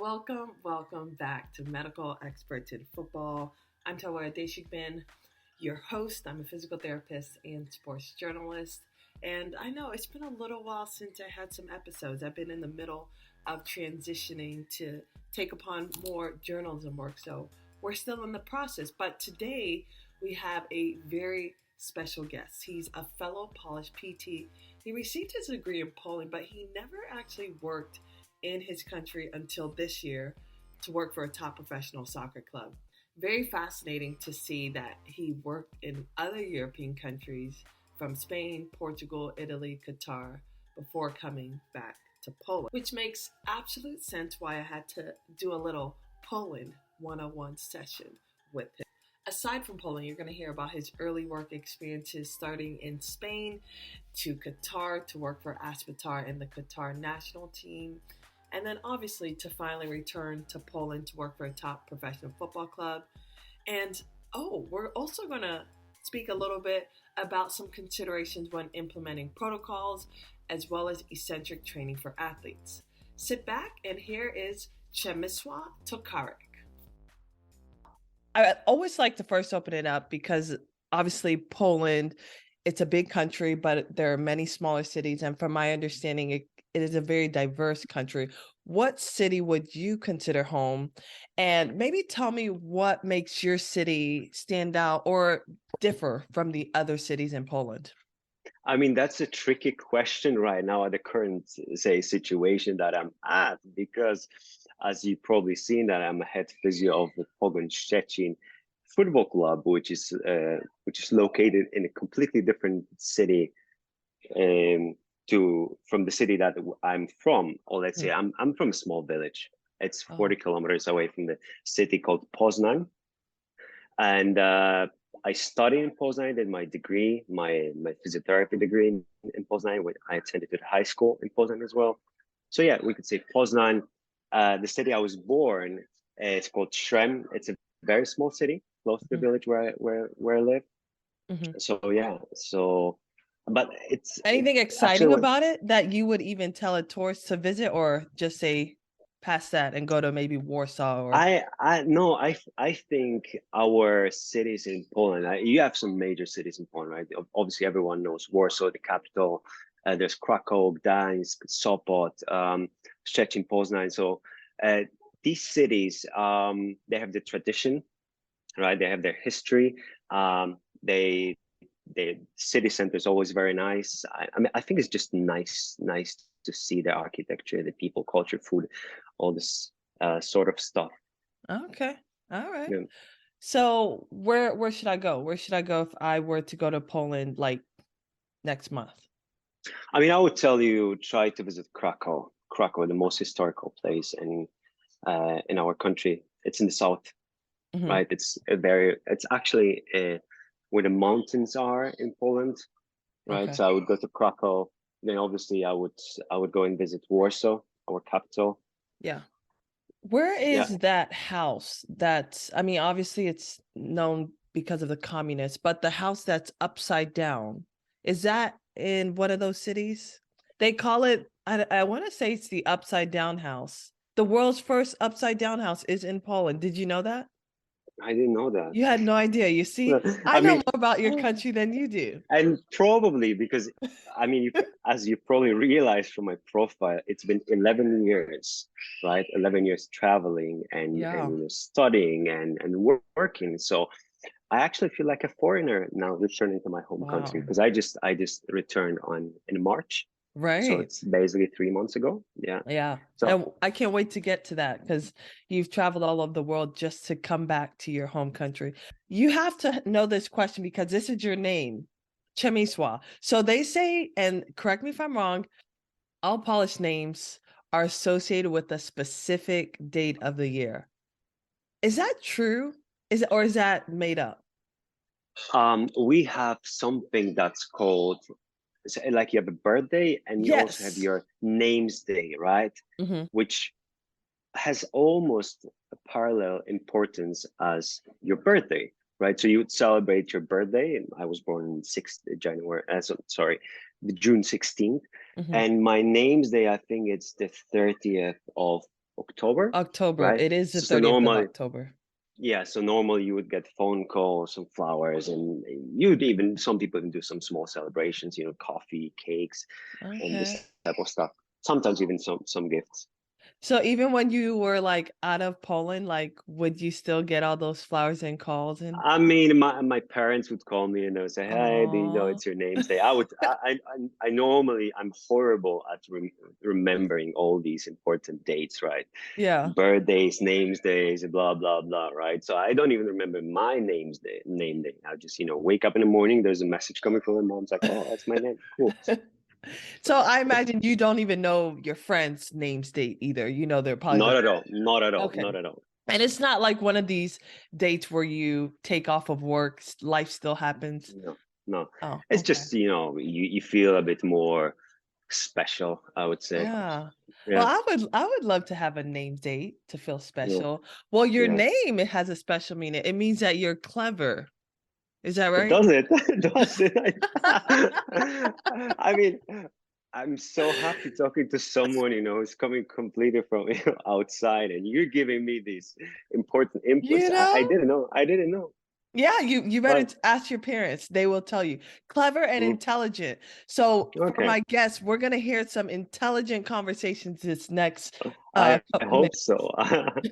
Welcome back to Medical Experts in Football. I'm Tawara Deshikbin, your host. I'm a physical therapist and sports journalist. And I know it's been a little while since I had some episodes. I've been in the middle of transitioning to take upon more journalism work. So we're still in the process. But today we have a very special guest. He's a fellow Polish PT. He received his degree in Poland, but he never actually worked in his country until this year to work for a top professional soccer club. Very fascinating to see that he worked in other European countries from Spain, Portugal, Italy, Qatar before coming back to Poland, which makes absolute sense why I had to do a little Poland 101 session with him. Aside from Poland, you're going to hear about his early work experiences starting in Spain to Qatar to work for Aspetar in the Qatar national team, and then obviously to finally return to Poland to work for a top professional football club. And we're also going to speak a little bit about some considerations when implementing protocols as well as eccentric training for athletes. Sit back, and here is Przemyslaw Tokarek. I always like to first open it up because obviously Poland, it's a big country, but there are many smaller cities. And from my understanding, it is a very diverse country. What city would you consider home? And maybe tell me what makes your city stand out or differ from the other cities in Poland. I mean, that's a tricky question right now at the current, situation that I'm at, because as you've probably seen that I'm a head physio of the Pogon Szczecin football club, which is located in a completely different city from the city that I'm from. Or let's say I'm from a small village. It's 40 kilometers away from the city called Poznan. And I studied in Poznan, did my degree, my physiotherapy degree in Poznan. I attended to the high school in Poznan as well. So yeah, we could say Poznan. The city I was born, it's called Shrem. It's a very small city, close to the village where I live. So yeah, but it's anything exciting about it that you would even tell a tourist to visit, or just say past that and go to maybe Warsaw? Or I think our cities in Poland, you have some major cities in Poland, right? Obviously everyone knows Warsaw, the capital. There's Krakow, Gdańsk, Sopot, Szczecin, Poznań. So these cities, they have the tradition, right? They have their history. The city center is always very nice. I mean, I think it's just nice to see the architecture, the people, culture, food, all this sort of stuff. Okay, all right. Yeah. So where should I go? Where should I go if I were to go to Poland like next month? I mean, I would tell you try to visit Krakow. Krakow, the most historical place in our country. It's in the south, right? It's actually where the mountains are in Poland, right? Okay. So I would go to Krakow. Then obviously I would go and visit Warsaw, our capital. Yeah. Where is that house? Obviously it's known because of the communists, but the house that's upside down, is that in one of those cities? They call it, I want to say it's the upside down house. The world's first upside down house is in Poland. Did you know that? I didn't know that. You had no idea. You see, I know more about your country than you do. And probably because, as you probably realized from my profile, it's been 11 years, right? 11 years traveling and studying and working. So I actually feel like a foreigner now returning to my home country, because I just returned in March. Right. So it's basically 3 months ago. Yeah. Yeah. So and I can't wait to get to that, because you've traveled all over the world just to come back to your home country. You have to know this question because this is your name, Przemyslaw. So they say, and correct me if I'm wrong, all Polish names are associated with a specific date of the year. Is that true? Is that made up? We have something that's called, like you have a birthday and you also have your name's day, right? Which has almost a parallel importance as your birthday, right? So you would celebrate your birthday, and I was born on June 16th. And my name's day, I think it's the 30th of October. October. Right? It is the So 30th of normally, October. yeah, so normally you would get phone calls, some flowers, and some people even do some small celebrations, coffee, cakes, and Okay. this type of stuff. Sometimes even some gifts. So even when you were like out of Poland, like would you still get all those flowers and calls and I mean, my parents would call me and they would say, "Hey, do you know oh it's your name's day?" I normally I'm horrible at remembering all these important dates, right? yeah. Birthdays, names days, blah blah blah, right? So I don't even remember my name day. I just wake up in the morning. There's a message coming from my mom's like, "Oh, that's my name. Cool." So I imagine you don't even know your friend's name's date either. You know they're probably Not the at all. Not at all. okay. Not at all. And it's not like one of these dates where you take off of work, life still happens. No, no. Oh, It's okay. just you feel a bit more special, I would say. Yeah. Well, Yeah. I would love to have a name date to feel Yeah. special. Well, your Yeah. name, it has a special meaning. It means that you're clever. Is that right? Does it? Does it? I mean, I'm so happy talking to someone, who's coming completely from outside, and you're giving me these important inputs. You I know? didn't know. I didn't know. Yeah, you better But ask your parents. They will tell you. Clever and mm, intelligent. So for okay, my guests, we're gonna hear some intelligent conversations this next I couple hope so. minutes.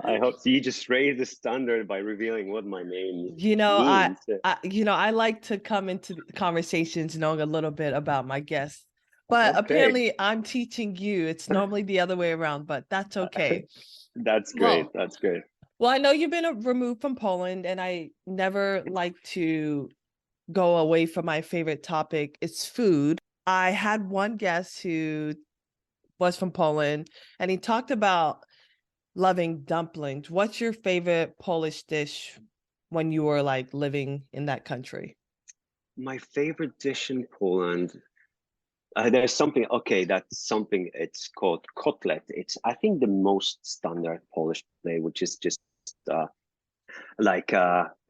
I hope so. You just raised the standard by revealing what my name You know, means. I like to come into the conversations knowing a little bit about my guests, but Okay, apparently I'm teaching you. It's normally the other way around, but that's okay. that's great. Well, That's great. well, I know you've been removed from Poland, and I never like to go away from my favorite topic. It's food. I had one guest who was from Poland, and he talked about loving dumplings. What's your favorite Polish dish when you were like living in that country? My favorite dish in Poland. There's something, okay, that's something, it's called kotlet. It's, I think, the most standard Polish play, which is just uh, like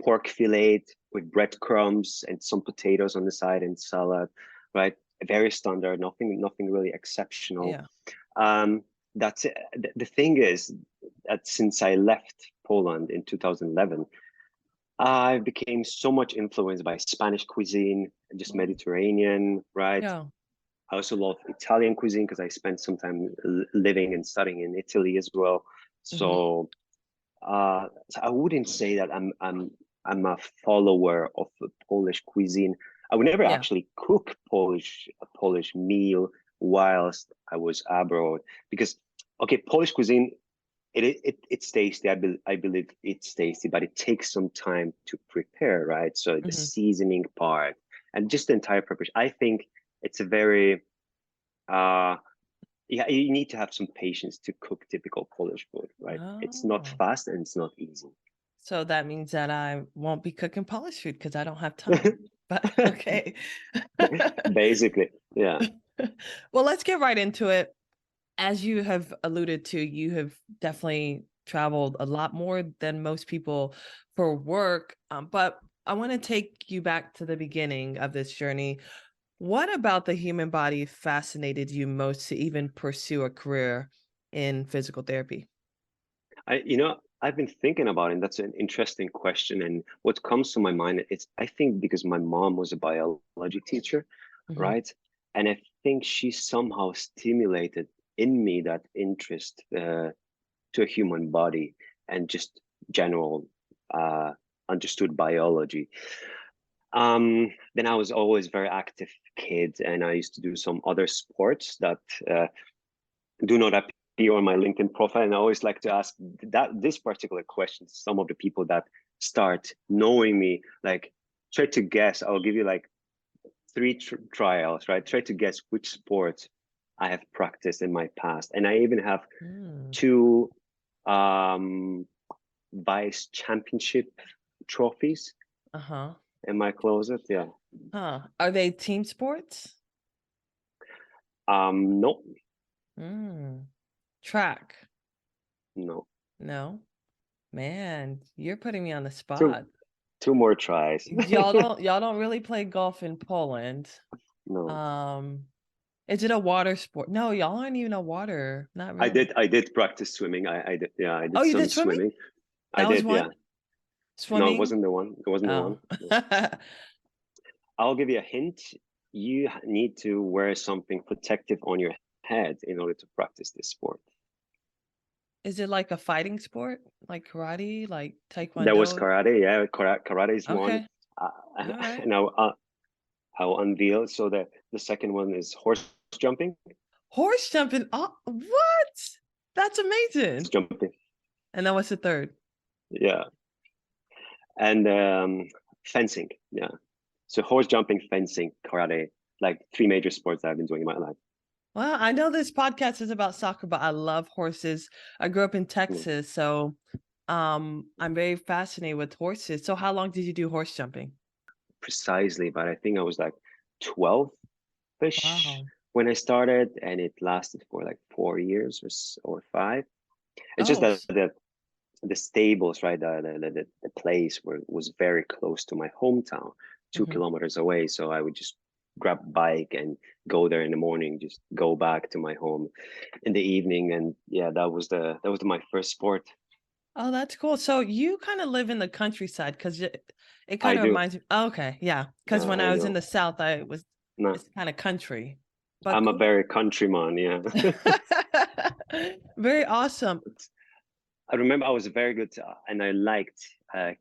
pork fillet with breadcrumbs and some potatoes on the side and salad, right? Very standard, nothing really exceptional. Yeah. Um, that's it. The thing is that since I left Poland in 2011, I became so much influenced by Spanish cuisine, just Mm. Mediterranean, right? Yeah. I also love Italian cuisine because I spent some time living and studying in Italy as well. Mhm. So I wouldn't say that I'm a follower of Polish cuisine. I would never Yeah. actually cook a Polish meal whilst I was abroad because okay, Polish cuisine it's tasty. I believe it's tasty, but it takes some time to prepare, right? So the Mhm. seasoning part and just the entire preparation. I think it's a very yeah, you need to have some patience to cook typical Polish food, right? It's not Oh. fast and it's not easy. So that means that I won't be cooking Polish food because I don't have time. But okay. Basically, yeah. Well, let's get right into it. As you have alluded to, you have definitely traveled a lot more than most people for work. But I want to take you back to the beginning of this journey. What about the human body fascinated you most to even pursue a career in physical therapy? I've been thinking about it, and that's an interesting question. And what comes to my mind is I think because my mom was a biology teacher, Mhm. right? And I think she somehow stimulated in me that interest to a human body and just general uh, understood biology. Then I was always very active kid, and I used to do some other sports that do not appear on my LinkedIn profile. And I always like to ask this particular question to some of the people that start knowing me. Like, try to guess. I'll give you like three trials, right? Try to guess which sport I have practiced in my past, and I even have Mm. two um, vice championship trophies Uh-huh. in my closet. Yeah. Huh. Are they team sports? No, Mm. Track? no. No. Man, you're putting me on the Two spot. two more tries. Y'all don't really play golf in Poland. No. Um, Is it a water sport? No, y'all aren't even a water. Not I really. did practice swimming. I did, yeah, I Oh, did you some did swimming? swimming. I That was did, yeah. one? No, it Swimming? wasn't the one. It wasn't the one. Oh. No. I'll give you a hint. You need to wear something protective on your head in order to practice this sport. Is it like a fighting sport? Like karate? Like There was taekwondo? karate, yeah. Karate is one. Okay. All right. And I'll unveil. So the second one is horse jumping. Horse jumping. Oh, what? That's amazing. Jumping, And then what's the third? yeah. And fencing, yeah. So horse jumping, fencing, karate, like three major sports that I've been doing in my life. Well, I know this podcast is about soccer, but I love horses. I grew up in Mm. Texas, so I'm very fascinated with horses. So how long did you do horse jumping? Precisely, but I think I was like 12-ish Wow. when I started, and it lasted for like 4 years or 5. It's just Oh, that the stables, right? The place was very close to my hometown, 2 kilometers away. So I would just grab a bike and go there in the morning, just go back to my home in the evening. And yeah, that was my first sport. oh, that's cool. So you kind of live in the countryside because it I kind of do. reminds me. Oh, okay, yeah. Because when I I was in do. the South, No, it's kind of country, but I'm a cool. very countryman. Yeah. Very awesome. I remember I was very good and I liked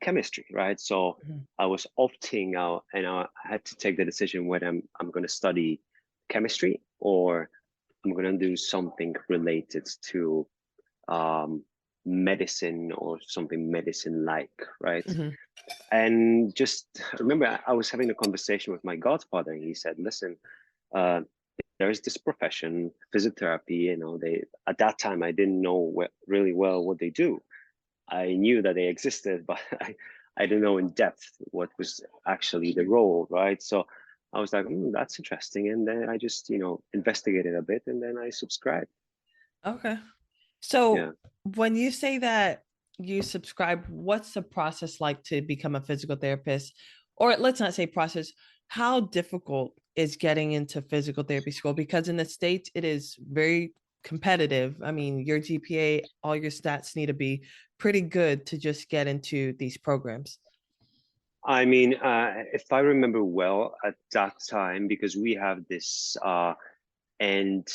chemistry, right? So Mhm. I was opting out and I had to take the decision whether I'm going to study chemistry or I'm going to do something related to medicine or something medicine-like, right? Mhm. And just remember, I was having a conversation with my godfather, and he said, "Listen, uh, there's this profession, physiotherapy. You know, they at that time I didn't know really well what they do. I knew that they existed, but I didn't know in depth what was actually the role, right? So I was like, that's interesting, and then I just investigated a bit, and then I subscribed. Okay. Yeah. So when you say that you subscribe, what's the process like to become a physical therapist? Or let's not say process, how difficult is getting into physical therapy school? Because in the States, it is very competitive. I mean, your GPA, all your stats need to be pretty good to just get into these programs. I mean, if I remember well at that time, because we have this end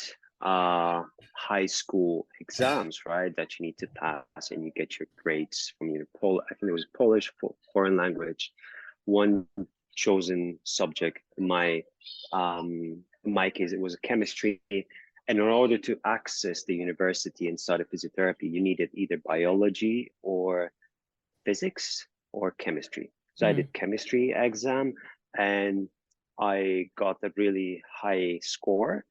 high school exams, right, that you need to pass, and you get your grades from I think it was Polish, foreign language, one chosen subject. In my case, it was chemistry. And in order to access the university and study physiotherapy, you needed either biology or physics or chemistry. So I Mhm. did chemistry exam and I got a really high score.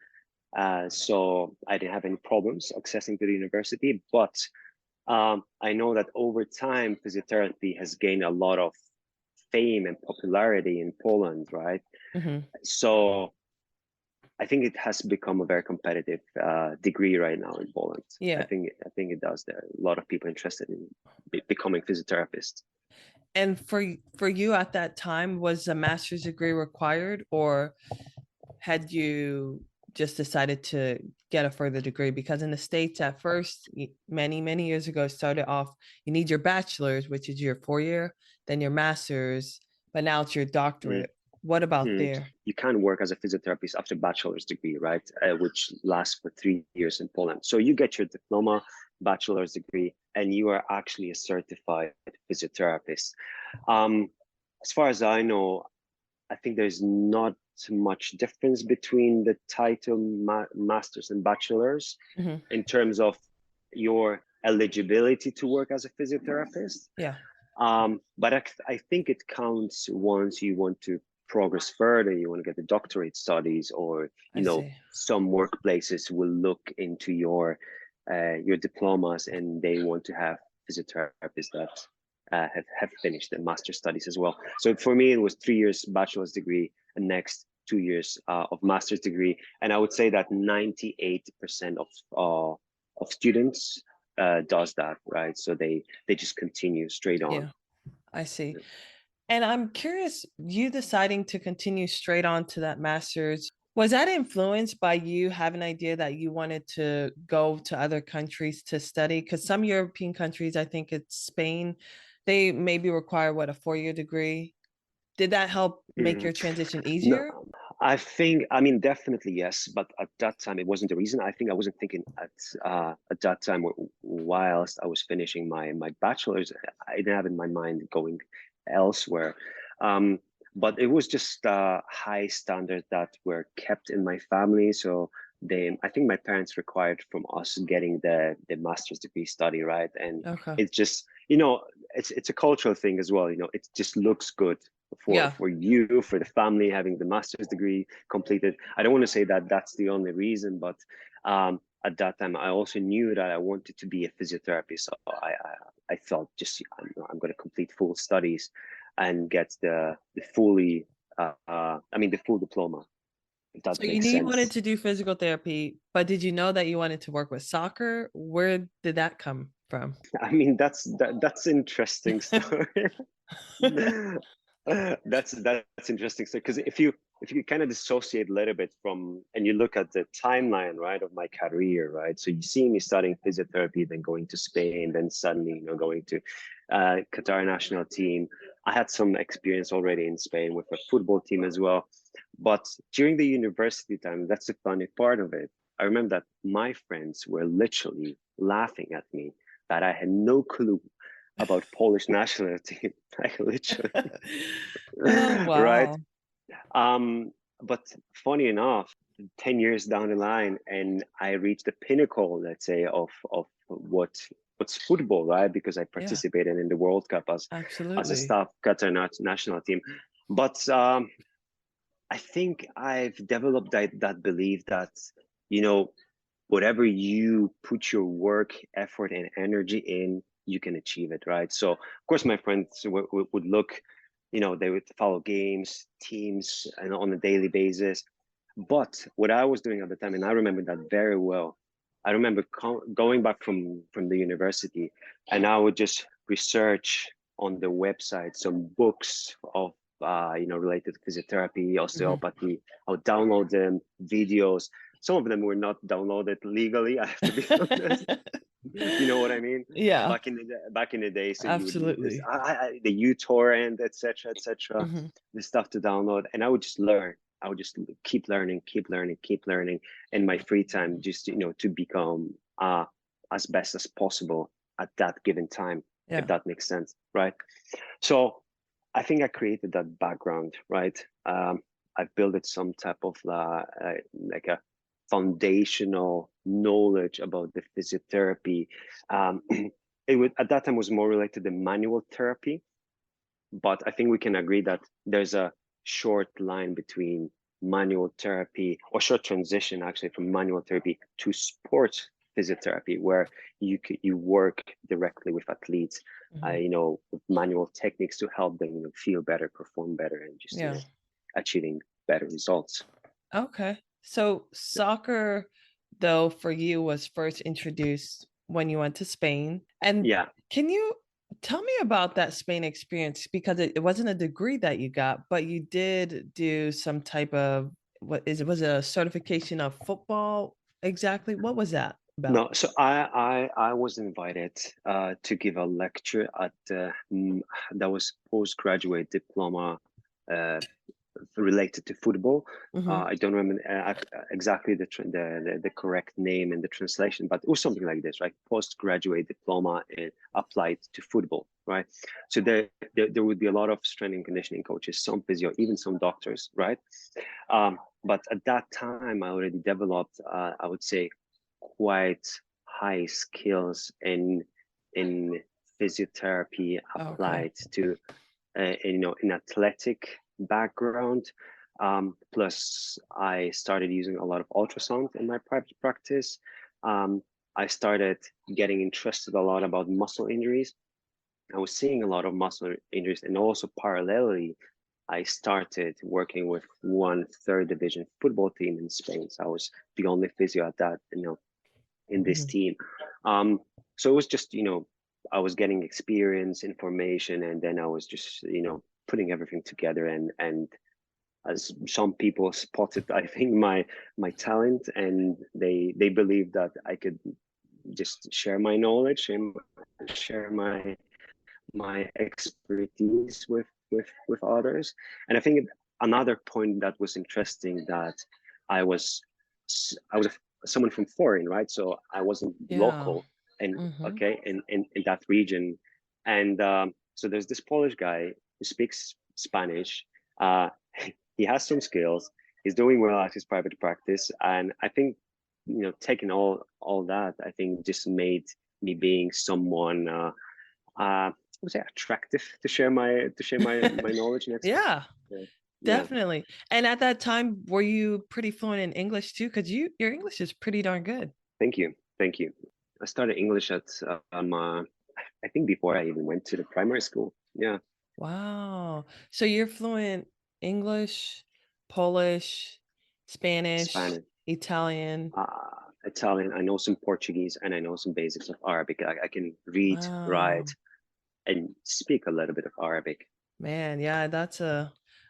So I didn't have any problems accessing to the university. But I know that over time, physiotherapy has gained a lot of fame and popularity in Poland, right? Mhm. So I think it has become a very competitive degree right now in Poland. I Yeah. think it does. There are a lot of people interested in becoming physiotherapists. And for you at that time, was a master's degree required, or had you just decided to get a further degree? Because in the States at first, many years ago, it started off, you need your bachelor's, which is your 4 year, then your master's, but now it's your Mm. doctorate. What about Mm. there? You can work as a physiotherapist after bachelor's degree, right? Which lasts for 3 years in Poland. So you get your diploma, bachelor's degree, and you are actually a certified physiotherapist. As far as I know, I think there's not much difference between the title masters and bachelors Mhm. in terms of your eligibility to work as a physiotherapist. Yeah, But I think it counts once you want to progress further, you want to get the doctorate studies, or I see. some workplaces will look into your diplomas and they want to have physiotherapists that have finished the master studies as well. So for me, it was 3 years bachelor's degree and next 2 years of master's degree, and I would say that 98% of students does that, right? So they just continue straight on. Yeah, I see. And I'm curious, you deciding to continue straight on to that master's, Was that influenced by you having an idea that you wanted to go to other countries to study? Because some European countries, I think it's Spain, they maybe require what, a 4-year degree? Did that help make Mm. your transition No, easier? I mean, definitely yes, but at that time it wasn't the reason. I think I wasn't thinking at that time whilst I was finishing my bachelor's, I didn't have in my mind going elsewhere. Um, but it was just high standards that were kept in my family. So I think my parents required from us getting the master's degree study, right? And Okay. it's just, it's a cultural thing as well. It just looks good Yeah. for you, for the family, having the master's degree completed. I don't want to say that that's the only reason, but at that time I also knew that I wanted to be a physiotherapist. So I thought, just I'm going to complete full studies and get the fully the full diploma, if that So you makes knew you wanted sense. to do physical therapy, but did you know that you wanted to work with soccer? Where did that come from? I mean, that's interesting story. That's interesting. So, because if you kind of dissociate a little bit from, and you look at the timeline, right, of my career, right? So you see me studying physiotherapy, then going to Spain, then suddenly, going to Qatar national team. I had some experience already in Spain with a football team as well. But during the university time, that's the funny part of it. I remember that my friends were literally laughing at me that I had no clue about Polish national team, like literally, Oh, right? wow. But funny enough, 10 years down the line, and I reached the pinnacle, let's say, of what's football, right? Because I Yeah, participated in the World Cup as a absolutely. staff Qatar national team. But I think I've developed that belief that, you know, whatever you put your work, effort, and energy in, you can achieve it, right? So, of course, my friends would look, they would follow games, teams, and on a daily basis. But what I was doing at the time, and I remember that very well, I remember going back from the university, and I would just research on the website some books of related to physiotherapy, Mhm. osteopathy. I would download them, videos. Some of them were not downloaded legally, I have to be honest. You know what I mean? Yeah, Back in the day, so you would need this, absolutely. the uTorrent, etc., Mhm. the stuff to download, and I would just learn. I would just keep learning, keep learning, keep learning in my free time, just to become as best as possible at that given time, if Yeah. that makes sense, right? So I think I created that background, right? I've built it some type of like a foundational knowledge about the physiotherapy. Um, it would at that time was more related to manual therapy, but I think we can agree that there's a short line between manual therapy, or short transition actually, from manual therapy to sports physiotherapy, where you work directly with athletes, Mhm. with manual techniques to help them, feel better, perform better, and just, Yeah. achieving better results. Okay. So soccer, though, for you was first introduced when you went to Spain. And Yeah. can you tell me about that Spain experience? Because it wasn't a degree that you got, but you did do some type of, was it a certification of football? Exactly. What was that about? No, so I was invited to give a lecture at that was postgraduate diploma uh, related to football. Hmm. I don't remember exactly the correct name and the translation, but it was something like this, right? Postgraduate diploma applied to football, right? So there would be a lot of strength and conditioning coaches, some physio, even some doctors, right? But at that time, I already developed, I would say, quite high skills in physiotherapy Okay. applied to in athletic background. Plus, I started using a lot of ultrasound in my private practice. I started getting interested a lot about muscle injuries. I was seeing a lot of muscle injuries, and also parallelly, I started working with one third division football team in Spain. So I was the only physio at that, in this Hmm. team. Um, so it was just, I was getting experience, information, and then I was just, putting everything together, and as some people spotted, I think, my talent, and they believed that I could just share my knowledge and share my expertise with others. And I think another point that was interesting, that I was someone from foreign, right? So I wasn't Yeah. local, and Mm-hmm. okay, in that region. And so there's this Polish guy who speaks Spanish. Uh, he has some skills. He's doing well at his private practice, and I think, taking all that, I think just made me being someone I would say attractive to share my knowledge and expertise. Yeah, Yeah. definitely. And at that time, were you pretty fluent in English too? Because your English is pretty darn good. Thank you. Thank you. I started English at I think before I even went to the primary school. Yeah. Wow. So you're fluent English, Polish, Spanish, Spanish, Italian. Italian. I know some Portuguese, and I know some basics of Arabic. I can read, Wow. write, and speak a little bit of Arabic. Man, yeah,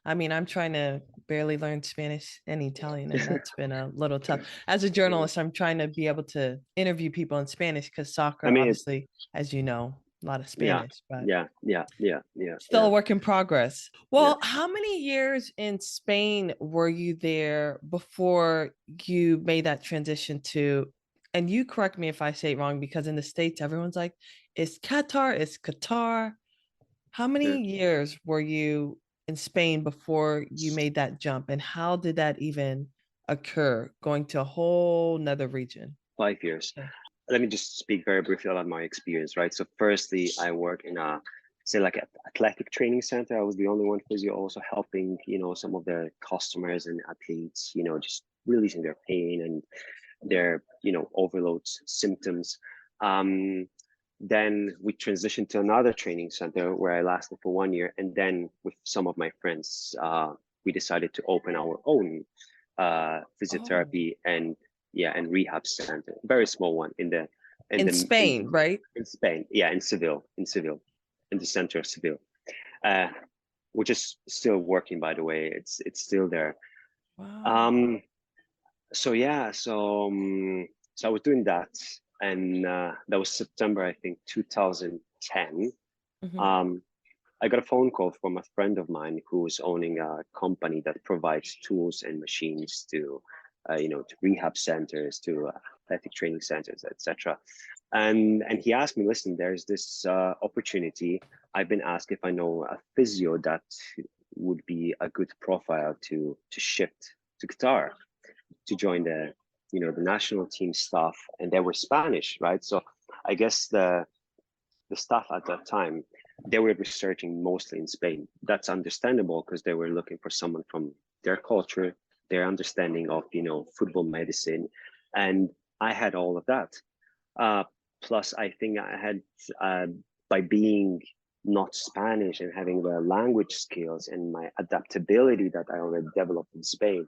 I mean, I'm trying to barely learn Spanish and Italian, and that's been a little tough. As a Yeah. journalist, I'm trying to be able to interview people in Spanish because soccer, I mean, obviously, as you know, a lot of yeah, Spanish, but still a work in progress. yeah. Well, how many years in Spain were you there before you made that transition to, and you correct me if I say it wrong, because in the States, everyone's like, it's Qatar, it's Qatar. How Yeah. many years were you in Spain before you made that jump? And how did that even occur, going to a whole nother region? 5 years. Yeah. Let me just speak very briefly about my experience, right? So firstly, I work in a, say, like an athletic training center. I was the only one physio, also helping, some of the customers and athletes, just releasing their pain and their, overload symptoms. Then we transitioned to another training center where I lasted for 1 year. And then with some of my friends, we decided to open our own Oh, physiotherapy and rehab center, very small one in in the Spain, right? in Spain, yeah, in the center of Seville, uh, which is still working, by the way. It's still there. Wow. Um, so yeah, so I was doing that, and that was September, I think, 2010. Mhm. Um, I got a phone call from a friend of mine who is owning a company that provides tools and machines to rehab centers, to athletic training centers, etc. And he asked me, listen, there's this opportunity. I've been asked if I know a physio that would be a good profile to shift to Qatar to join the national team staff, and they were Spanish, right? So I guess the staff at that time, they were researching mostly in Spain. That's understandable because they were looking for someone from their culture, their understanding of football medicine, and I had all of that. Uh, Plus, I think I had, by being not Spanish and having the language skills and my adaptability that I already developed in Spain,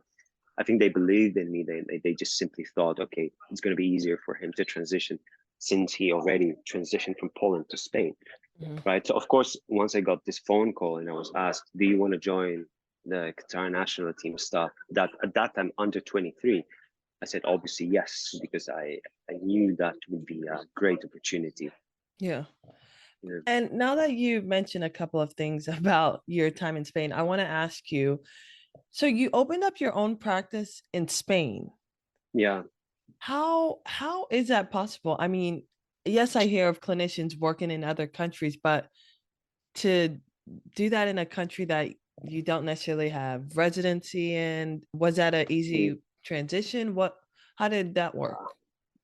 I think they believed in me. They just simply thought, okay, it's going to be easier for him to transition since he already transitioned from Poland to Spain, Mhm. right? So of course, once I got this phone call and I was asked, do you want to join the Qatar national team staff? That at that time under 23, I said obviously yes, because I knew that would be a great opportunity. Yeah. Yeah. And now that you mentioned a couple of things about your time in Spain, I want to ask you, so you opened up your own practice in Spain. Yeah. How is that possible? I mean, yes, I hear of clinicians working in other countries, but to do that in a country that you don't necessarily have residency in, was that an Mm. easy transition? How did that work?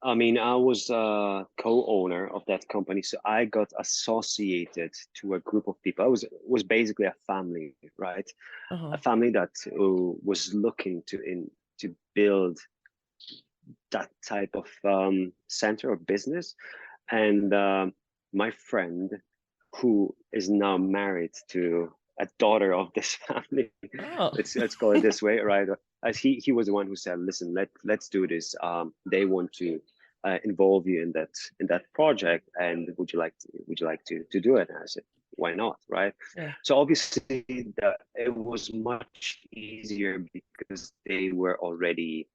I mean, I was a co-owner of that company, so I got associated to a group of people. I was basically a family, right? A Uh-huh. family that was looking to build that type of center of business. And my friend, who is now married to a daughter of this family, Oh. let's call it this way, right? As he was the one who said, "Listen, let's do this. They want to involve you in that project, and would you like to do it?" And I said, why not, right? Yeah. So obviously it was much easier because they were already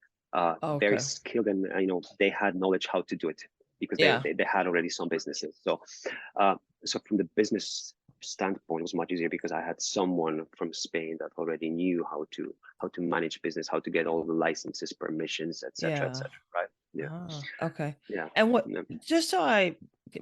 very Okay. skilled, and they had knowledge how to do it because Yeah. they had already some businesses. So from the business standpoint, it was much easier because I had someone from Spain that already knew how to manage business, how to get all the licenses, permissions, etc., Yeah. etc. Right? Yeah. Okay. Yeah. And what, Yeah. just so I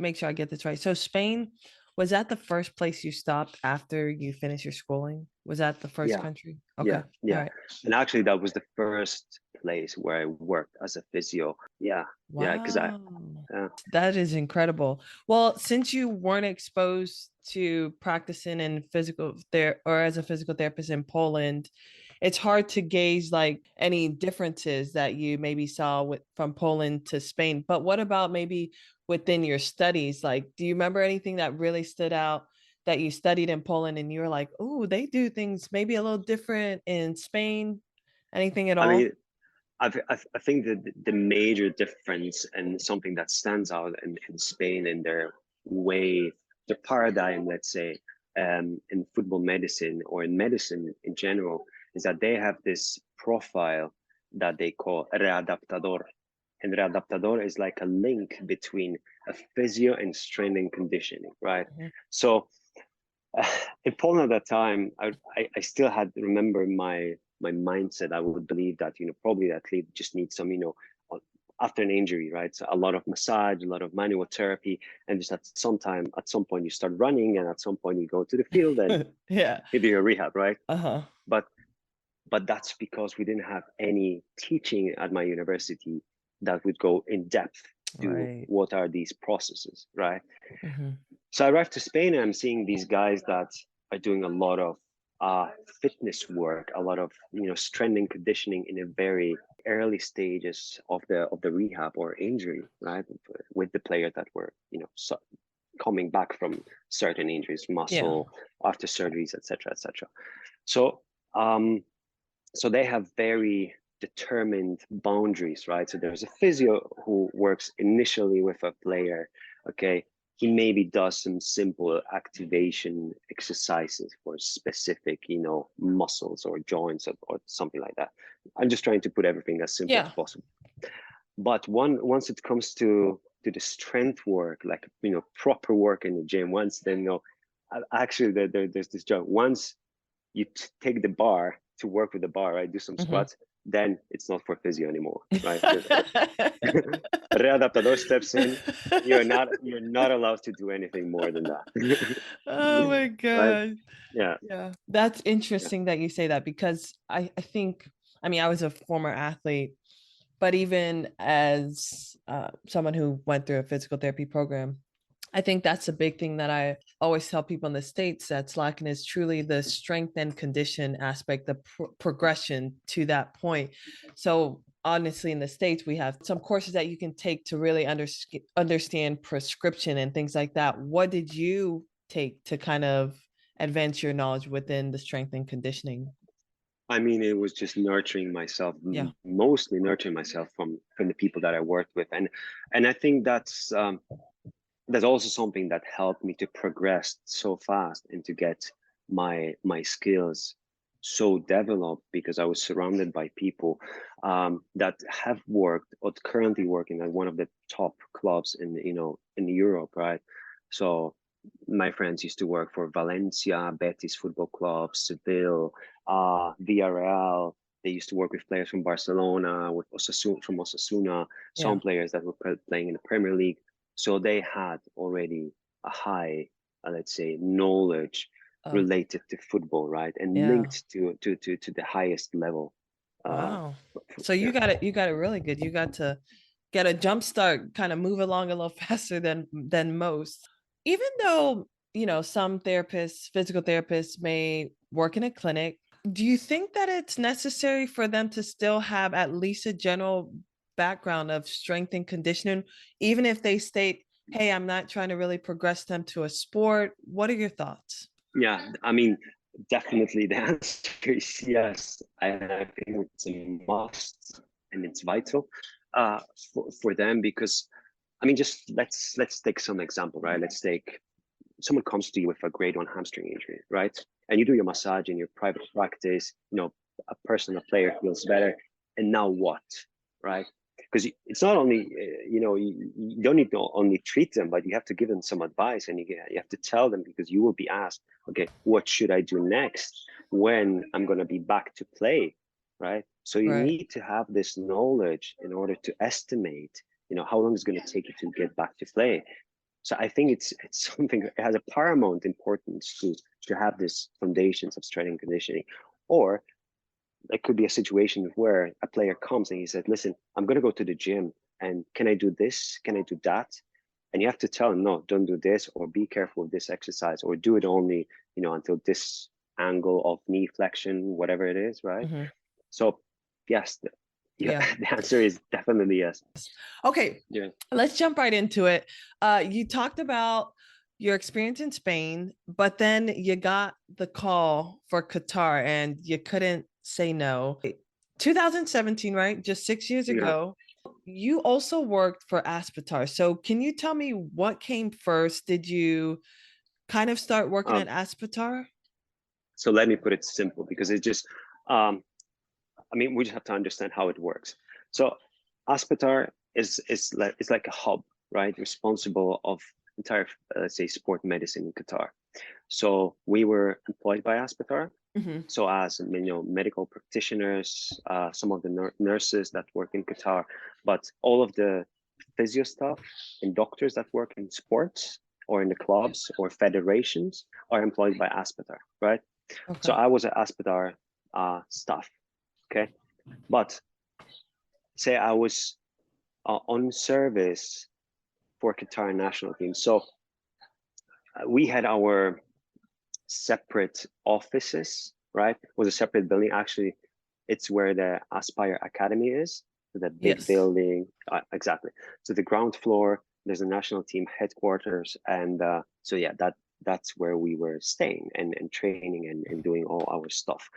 make sure I get this right. So Spain, was that the first place you stopped after you finished your schooling? Was that the first Yeah. country? Yeah. Okay. Yeah. All right. And actually, that was the first place where I worked as a physio. Yeah. Yeah. Because Wow. uh, That is incredible. Well, since you weren't exposed to practicing in physical there or as a physical therapist in Poland, it's hard to gauge like any differences that you maybe saw with from Poland to Spain. But what about maybe within your studies? Like, do you remember anything that really stood out that you studied in Poland and you were like, oh, they do things maybe a little different in Spain? Anything at I all? mean, I think that the major difference and something that stands out in Spain in their way, the paradigm, let's say, in football medicine or in medicine in general, is that they have this profile that they call readaptador. And readaptador is like a link between a physio and strength and conditioning, right? Mhm. So in Poland at that time, I still had remember my mindset. I would believe that probably the athlete just needs some after an injury, right? So a lot of massage, a lot of manual therapy, and just at some point you start running, and at some point you go to the field and Yeah. you do your rehab, right? Uh-huh. But that's because we didn't have any teaching at my university that would go in depth to Right. what are these processes, right? Mhm. So I arrived to Spain and I'm seeing these guys that are doing a lot of fitness work, a lot of strength and conditioning in a very early stages of the rehab or injury, right? With the players that were coming back from certain injuries, Yeah. muscle after surgeries, etc., etc. So so they have very determined boundaries, right? So there's a physio who works initially with a player. Okay, he maybe does some simple activation exercises for specific muscles or joints or something like that. I'm just trying to put everything as simple as Yeah. possible. But once it comes to the strength work, like proper work in the gym, once then actually there's this joke. Once you take the bar to work with the bar, right? Do some Mhm. squats, then it's not for physio anymore, right? Readaptador steps in. You're not allowed to do anything more than that. Oh my Right? god. Yeah. Yeah. That's Yeah. interesting that you say that because I think, I mean, I was a former athlete, but even as someone who went through a physical therapy program, I think that's a big thing that I always tell people in the States that's lacking is truly the strength and condition aspect, the progression to that point. So honestly, in the States, we have some courses that you can take to really understand prescription and things like that. What did you take to kind of advance your knowledge within the strength and conditioning? I mean, it was just nurturing myself, Yeah. mostly nurturing myself from the people that I worked with, and I think that's also something that helped me to progress so fast and to get my skills so developed because I was surrounded by people that have worked or currently working at one of the top clubs in Europe, right? So my friends used to work for Valencia, Betis Football Club, Seville, Villarreal. They used to work with players from Barcelona, with Osasuna, Yeah. some players that were playing in the Premier League. So they had already a high, let's say, knowledge Oh, related to football, right, and yeah. linked to the highest level. Uh, Wow. So yeah, you got it really good. You got to get a jump start, kind of move along a little faster than most. Even though, some therapists, physical therapists may work in a clinic, do you think that it's necessary for them to still have at least a general background of strength and conditioning, even if they state, hey, I'm not trying to really progress them to a sport? What are your thoughts? yeah. I mean, definitely the answer is yes. I think it's a must and it's vital for them because I mean, just let's take some example, right? Let's take someone comes to you with a grade 1 hamstring injury, right? And you do your massage in your private practice, a personal player feels better. And now what, right? Because it's not only, you don't need to only treat them, but you have to give them some advice, and you have to tell them, because you will be asked, okay, what should I do next when I'm going to be back to play, right? So you need to have this knowledge in order to estimate, how long it's going to take you to get back to play. So I think it's something that has a paramount importance to have this foundations of strength and conditioning. Or it could be a situation where a player comes and he said, listen, I'm going to go to the gym, and can I do this? Can I do that? And you have to tell him, no, don't do this, or be careful with this exercise, or do it only, until this angle of knee flexion, whatever it is, right? Mm-hmm. So yes, the answer is definitely yes. Okay, let's jump right into it. You talked about your experience in Spain, but then you got the call for Qatar and you couldn't say no. 2017, right? Just 6 years ago. You also worked for Aspetar. So can you tell me what came first? Did you kind of start working at Aspetar? So let me put it simple, because it's just, we just have to understand how it works. So Aspetar is like a hub, right? Responsible of entire, let's say, sport medicine in Qatar. So we were employed by Aspetar. Mm-hmm. So as medical practitioners, some of the nurses that work in Qatar, but all of the physio staff and doctors that work in sports or in the clubs or federations are employed by Aspetar, right? Okay. So I was an Aspetar staff, okay? But say I was on service for Qatar national team. So we had our separate offices, right? It was a separate building. Actually, it's where the Aspire Academy is, the big building. Exactly. So the ground floor, there's a national team headquarters. And that's where we were staying and training and doing all our stuff.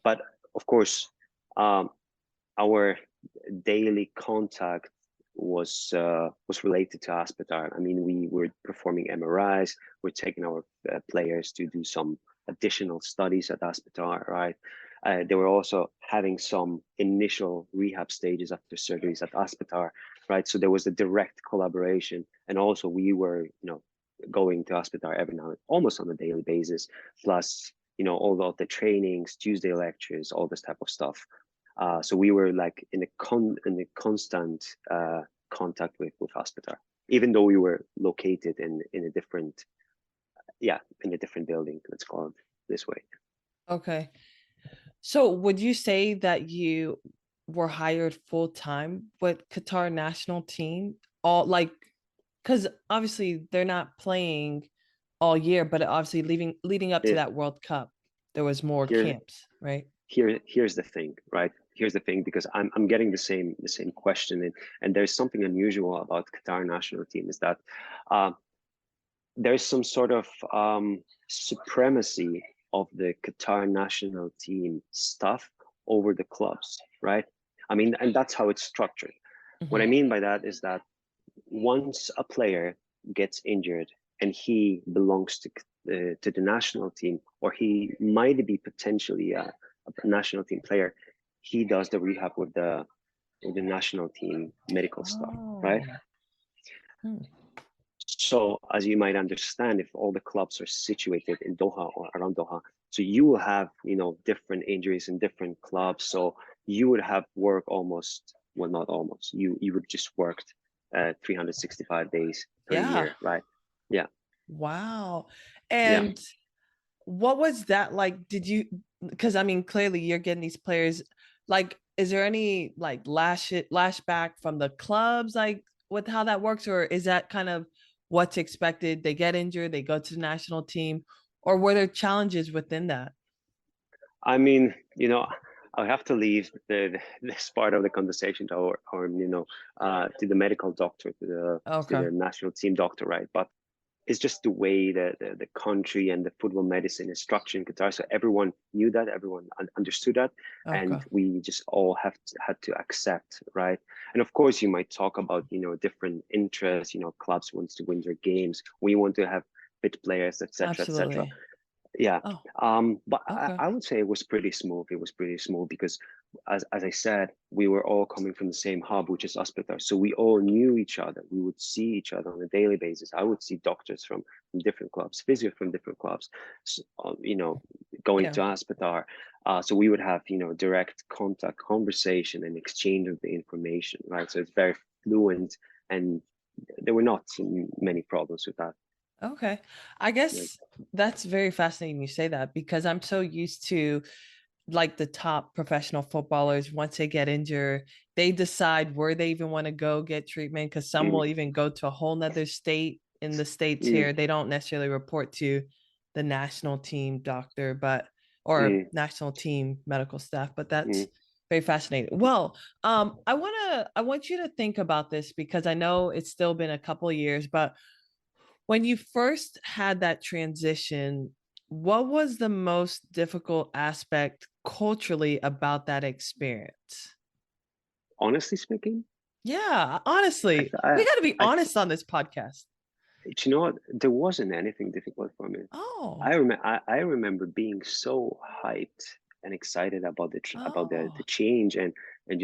But of course, our daily contact was related to Aspetar. We were performing MRIs, we're taking our players to do some additional studies at Aspetar, right? They were also having some initial rehab stages after surgeries at Aspetar, right? So there was a direct collaboration, and also we were, going to Aspetar every now, almost on a daily basis, plus, all of the trainings, Tuesday lectures, all this type of stuff. So we were like in a constant contact with Aspetar, even though we were located in a different building. Let's call it this way. Okay. So would you say that you were hired full time with Qatar national team? Because obviously they're not playing all year, but obviously leading up to that World Cup, there was more camps, right? Here's the thing, right? Here's the thing, because I'm getting the same question, and there's something unusual about Qatar national team, is that there's some sort of supremacy of the Qatar national team staff over the clubs, right? And that's how it's structured. Mm-hmm. What I mean by that is that once a player gets injured and he belongs to the national team, or he might be potentially a national team player, he does the rehab with the national team medical staff, right? So as you might understand, if all the clubs are situated in Doha or around Doha, so you will have, different injuries in different clubs. So you would have work not almost, you would just worked 365 days per year, right? Yeah. Wow. And what was that like? Because clearly you're getting these players, like, is there any like lashback from the clubs, like with how that works? Or is that kind of what's expected? They get injured, they go to the national team, or were there challenges within that? I have to leave this part of the conversation to to the medical doctor, to the national team doctor, right? But it's just the way that the country and the football medicine is structured in Qatar. So everyone knew that, everyone understood that, and we just all had to accept, right? And of course, you might talk about different interests. Clubs wants to win their games. We want to have fit players, etc., etc. Absolutely. Yeah. Oh, But okay. I would say it was pretty smooth. It was pretty smooth because, as I said, we were all coming from the same hub, which is Aspetar. So we all knew each other. We would see each other on a daily basis. I would see doctors from different clubs, physio from different clubs, so, going Yeah. to Aspetar. So we would have, direct contact, conversation, and exchange of the information, right? So it's very fluent, and there were not many problems with that. Okay. I guess that's very fascinating you say that, because I'm so used to like the top professional footballers, once they get injured, they decide where they even want to go get treatment, because some will even go to a whole nother state in the States here. They don't necessarily report to the national team doctor, or national team medical staff, but that's very fascinating. Well, I want you to think about this, because I know it's still been a couple of years, but when you first had that transition, what was the most difficult aspect culturally about that experience? Honestly speaking, Yeah, honestly, we got to be I, honest on this podcast. you know what? There wasn't anything difficult for me. Oh, I remember being so hyped and excited about about oh, the change, and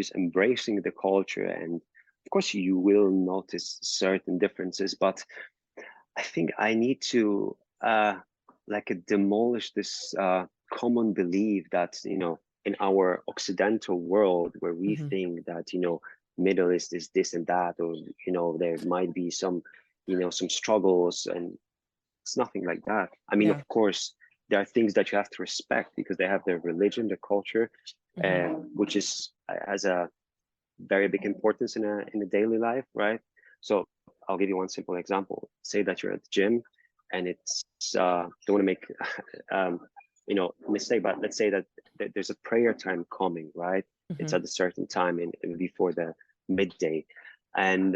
just embracing the culture. And of course, you will notice certain differences, but I think I need to demolish this common belief that, in our Occidental world, where we hmm, think that, Middle East is this and that, or there might be some, some struggles, and it's nothing like that. I mean, yeah, of course, there are things that you have to respect because they have their religion, their culture, hmm, which is has a very big importance in a daily life, right? So I'll give you one simple example. Say that you're at the gym, and it's don't want to make mistake, but let's say that there's a prayer time coming, right? It's hmm, at a certain time before the midday, and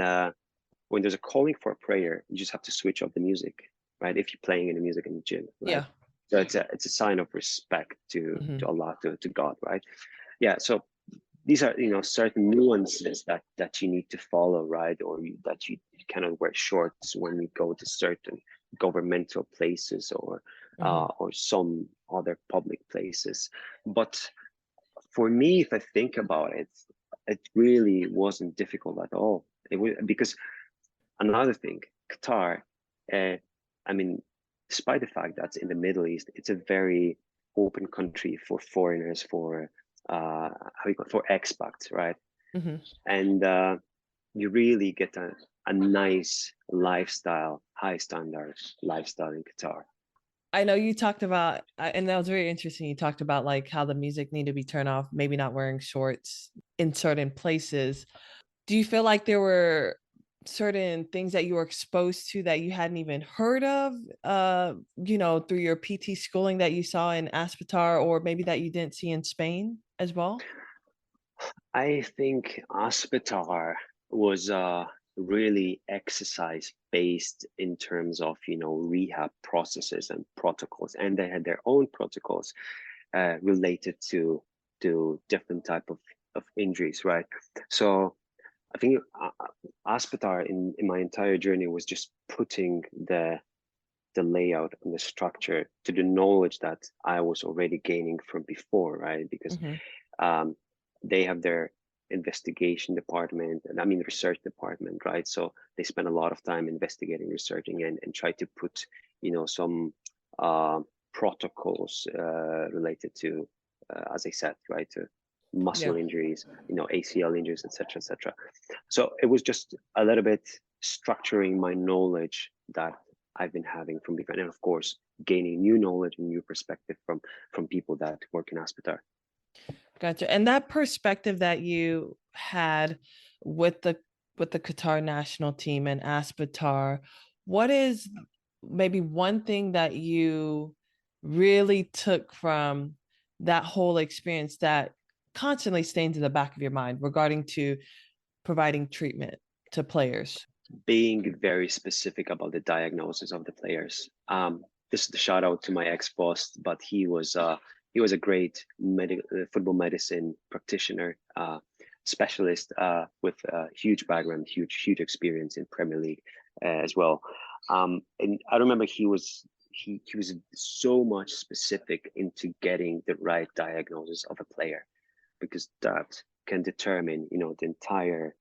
when there's a calling for a prayer, you just have to switch off the music, right? If you're playing in the music in the gym, right? yeah, So it's a sign of respect to hmm, Allah, to God, right? Yeah. So these are, certain nuances that you need to follow, right? Or that you cannot wear shorts when you go to certain governmental places, hmm, or some other public places. But for me, if I think about it, it really wasn't difficult at all. It was because another thing, Qatar, uh, I mean, despite the fact that in the Middle East, it's a very open country for foreigners, for for expats, right? hmm. And you really get a nice lifestyle, high standard lifestyle in Qatar. I know you talked about, and that was very interesting. You talked about like how the music need to be turned off, maybe not wearing shorts in certain places. Do you feel like there were certain things that you were exposed to that you hadn't even heard of, through your PT schooling that you saw in Aspetar, or maybe that you didn't see in Spain as well? I think Aspetar was really exercise based in terms of rehab processes and protocols, and they had their own protocols related to different type of injuries, right? So I think Aspetar in my entire journey was just putting the layout and the structure to the knowledge that I was already gaining from before, right? Because Hmm. um, they have their investigation department, and I mean research department, right? So they spend a lot of time investigating, researching, and try to put some uh, protocols related to, as I said, right, to Yeah. muscle injuries, ACL injuries, etc., etc. So it was just a little bit structuring my knowledge that I've been having from before, and of course gaining new knowledge and new perspective from people that work in Aspetar. Gotcha. And that perspective that you had with the Qatar national team and Aspetar, what is maybe one thing that you really took from that whole experience that constantly stays in the back of your mind regarding to providing treatment to players? Being very specific about the diagnosis of the players. This is the shout out to my ex-boss, but he was a great football medicine practitioner, specialist with a huge background, huge experience in Premier League as well. And I remember he was so much specific into getting the right diagnosis of a player, because that can determine, the entire,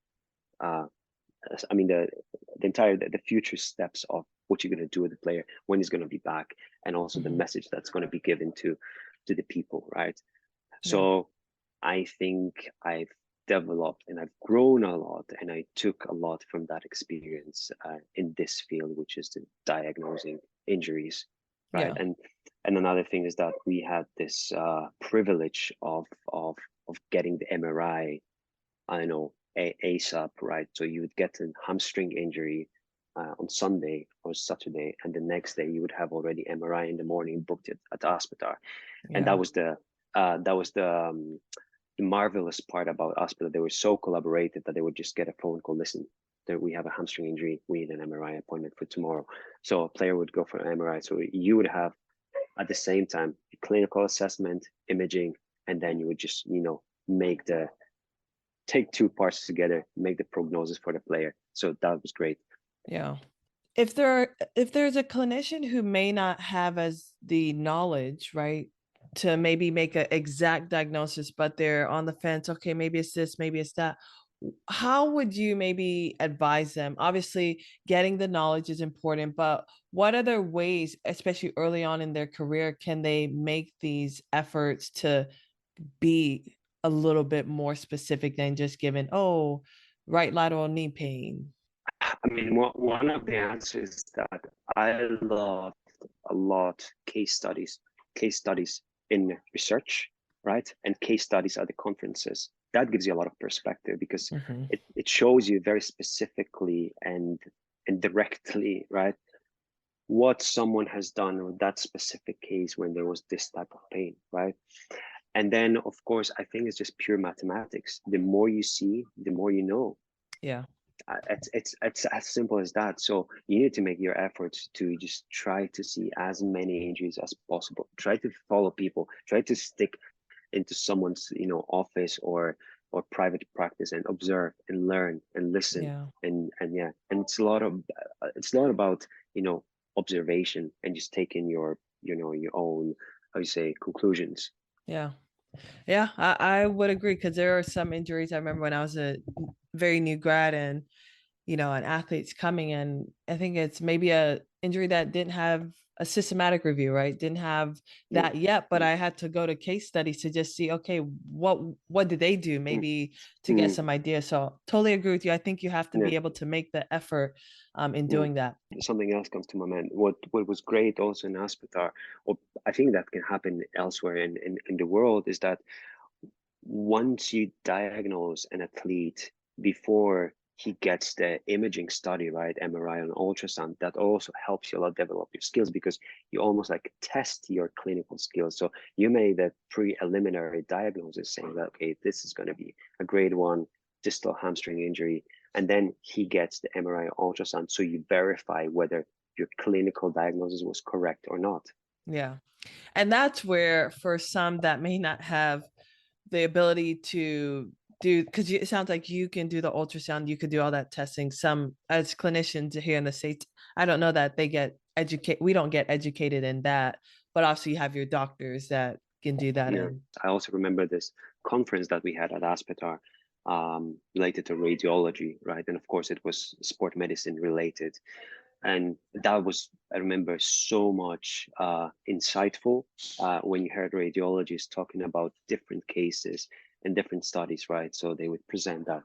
the future steps of what you're going to do with the player, when he's going to be back, and also the message that's going to be given to the people, right? So I think I've developed and I've grown a lot, and I took a lot from that experience in this field, which is the diagnosing injuries, right? And another thing is that we had this privilege of getting the MRI, I don't know, ASAP, right? So you would get a hamstring injury on Sunday or Saturday, and the next day you would have already MRI in the morning booked at Aspetar. And that was the marvelous part about Aspetar. They were so collaborative that they would just get a phone call. Listen, there, we have a hamstring injury. We need an MRI appointment for tomorrow. So a player would go for an MRI. So you would have at the same time a clinical assessment, imaging, and then you would just, take two parts together, make the prognosis for the player. So that was great. Yeah. If there's a clinician who may not have as the knowledge, right, to maybe make an exact diagnosis, but they're on the fence, okay, maybe it's this, maybe it's that, how would you maybe advise them? Obviously, getting the knowledge is important, but what other ways, especially early on in their career, can they make these efforts to be a little bit more specific than just giving, oh, right lateral knee pain? I mean, one of the answers that I loved a lot, case studies in research, right? And case studies at the conferences. That gives you a lot of perspective, because it shows you very specifically and directly, right, what someone has done with that specific case when there was this type of pain, right? And then, of course, I think it's just pure mathematics. The more you see, the more you know. Yeah. It's as simple as that. So you need to make your efforts to just try to see as many injuries as possible. Try to follow people. Try to stick into someone's office or private practice and observe and learn and listen. And it's a lot about observation and just taking your own, how you say, conclusions. Yeah, I would agree, because there are some injuries. I remember when I was a very new grad, and an athlete's coming in, I think it's maybe a injury that didn't have a systematic review, right? Didn't have that yet, but I had to go to case studies to just see, okay, what did they do, maybe to get some ideas. So totally agree with you. I think you have to be able to make the effort in doing that. Something else comes to my mind. What was great also in Aspetar, or I think that can happen elsewhere in the world, is that once you diagnose an athlete before he gets the imaging study, right, MRI and ultrasound, that also helps you a lot develop your skills, because you almost like test your clinical skills. So you made a preliminary diagnosis saying that, okay, this is going to be a grade 1 distal hamstring injury, and then he gets the MRI ultrasound, so you verify whether your clinical diagnosis was correct or not. Yeah. And that's where, for some that may not have the ability to do, because it sounds like you can do the ultrasound, you could do all that testing. Some, as clinicians here in the States, I don't know that they get educated. We don't get educated in that, but also you have your doctors that can do that. Yeah. I also remember this conference that we had at Aspetar related to radiology, right? And of course it was sport medicine related. And that was, I remember, so much insightful when you heard radiologists talking about different cases and different studies, right? So they would present that,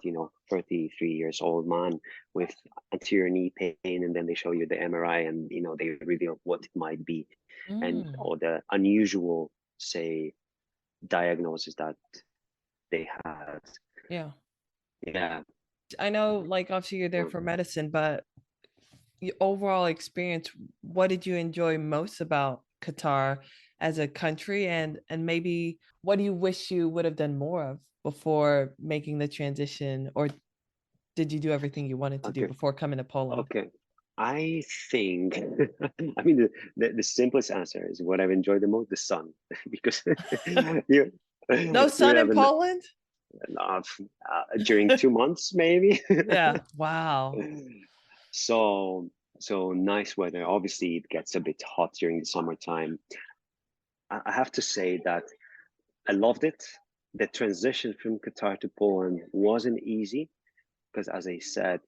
33 years old man with anterior knee pain, and then they show you the MRI, and, they reveal what it might be, and or the unusual, say, diagnosis that they had. Yeah. Yeah. I know, like, obviously you're there for medicine, but your overall experience, what did you enjoy most about Qatar as a country, and maybe what do you wish you would have done more of before making the transition, or did you do everything you wanted to do before coming to Poland? Okay. I think, I mean, the simplest answer is what I've enjoyed the most, the sun, because no sun in Poland? During 2 months, maybe. Yeah. Wow. So So nice weather. Obviously, it gets a bit hot during the summertime. I have to say that I loved it. The transition from Qatar to Poland wasn't easy because, as I said,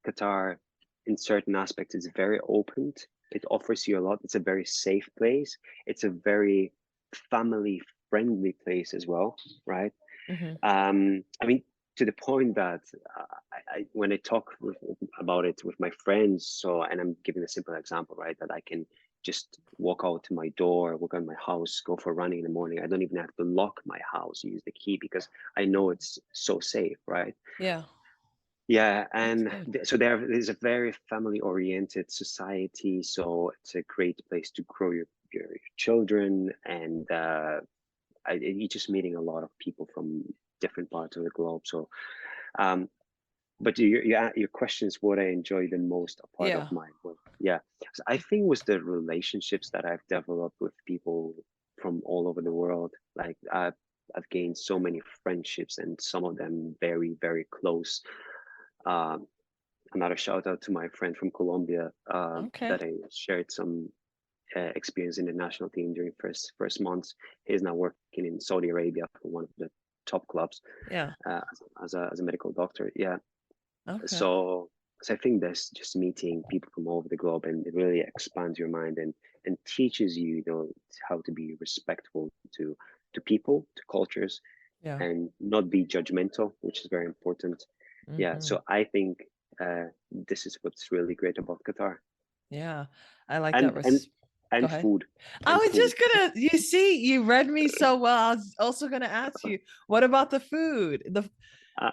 Qatar, in certain aspects, is very open. It offers you a lot. It's a very safe place. It's a very family friendly place as well, right? Mm-hmm. I mean, to the point that when I talk about it with my friends, so, and I'm giving a simple example, right, that I can just walk out to my door, walk out my house, go for running in the morning. I don't even have to lock my house, use the key because I know it's so safe, right? Yeah. Yeah, That's and good. so there is a very family-oriented society, so it's a great place to grow your children, and you're just meeting a lot of people from different parts of the globe. So, um, but your question is what I enjoy the most a part of Yeah. my work. Yeah, so I think was the relationships that I've developed with people from all over the world. Like I've gained so many friendships, and some of them very, very close. Um, Another shout out to my friend from Colombia Okay. that I shared some experience in the national team during first months. He's now working in Saudi Arabia for one of the top clubs Yeah. as a medical doctor. Yeah, Okay. so I think that's just meeting people from all over the globe, and it really expands your mind and teaches you, you know, how to be respectful to people, to cultures, Yeah. and not be judgmental, which is very important. Yeah, Mm-hmm. so I think this is what's really great about Qatar, Yeah. I like that. and and Go and ahead. food, I and was food. just gonna, you see, you read me so well. I was also gonna ask you, what about the food? Uh,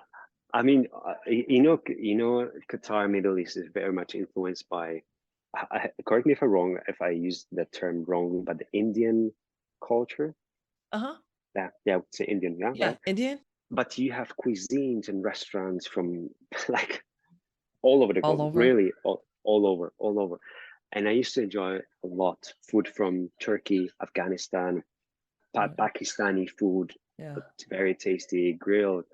I mean, you know, Qatar, Middle East is very much influenced by. Correct me if I'm wrong, if I use the term wrong, but the Indian culture. Uh-huh. Yeah, yeah, I would say Indian, yeah, Yeah. right. Indian? But you have cuisines and restaurants from like all over the All globe, over. really, all over. And I used to enjoy a lot food from Turkey, Afghanistan, Yeah. Pakistani food, Yeah. it's very tasty, grilled.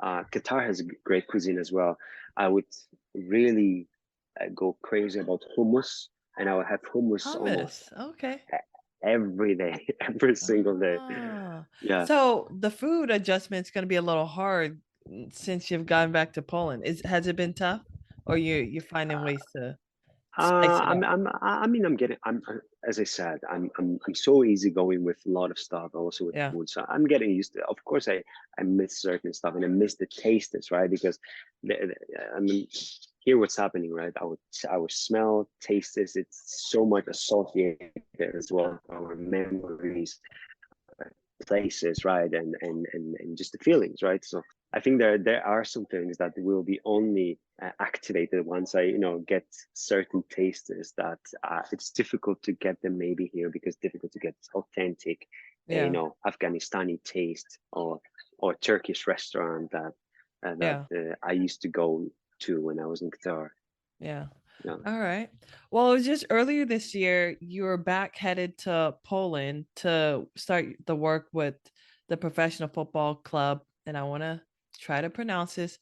Qatar has great cuisine as well. I would really go crazy about hummus, and I would have hummus almost Hummus. Okay. every day, every single day. Ah. Yeah. So the food adjustment's gonna be a little hard since you've gone back to Poland. Has it been tough? Or you're finding ways to spice it up? I mean, as I said, I'm so easygoing with a lot of stuff, also with Yeah. food. So I'm getting used to it. Of course, I miss certain stuff and I miss the tastes, right? Because I mean, hear what's happening, right? I would smell, taste this. It's so much associated as well with our memories, places, right? And just the feelings, right? So I think there are some things that will be only activated once I, you know, get certain tastes that it's difficult to get them maybe here because difficult to get authentic, you Yeah. know, Afghanistani taste or Turkish restaurant that Yeah. I used to go to when I was in Qatar. Yeah. Yeah. All right. Well, it was just earlier this year, you were back headed to Poland to start the work with the professional football club. And I want to try to pronounce this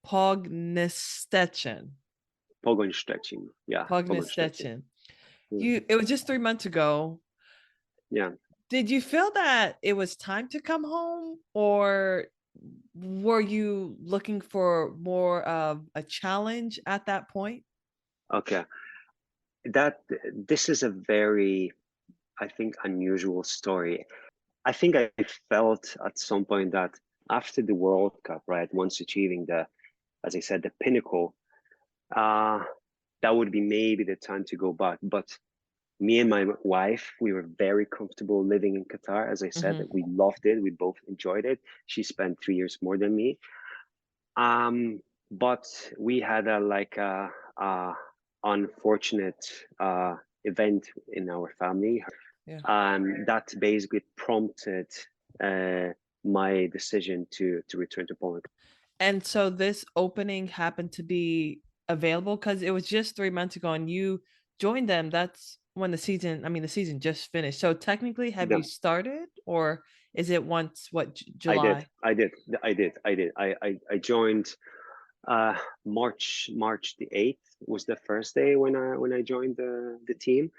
Pogon Szczecin. Pogon Szczecin. Yeah, Pogon Pogon Szczecin. Szczecin. Mm. It was just 3 months ago. Yeah. Did you feel that it was time to come home, or were you looking for more of a challenge at that point? Okay. That this is a very, I think, unusual story. I think I felt at some point that after the World Cup, right, once achieving as I said, the pinnacle, uh, that would be maybe the time to go back. But me and my wife, we were very comfortable living in Qatar. As I said, Hmm. we loved it. We both enjoyed it. She spent 3 years more than me. But we had a unfortunate event in our family Yeah. that basically prompted uh, my decision to return to Poland. And so this opening happened to be available because it was just 3 months ago and you joined them. That's when the season just finished. So technically, have Yeah, you started, or is it once what I did, July? I did, I did, I did. I joined March the 8th was the first day when I joined the team.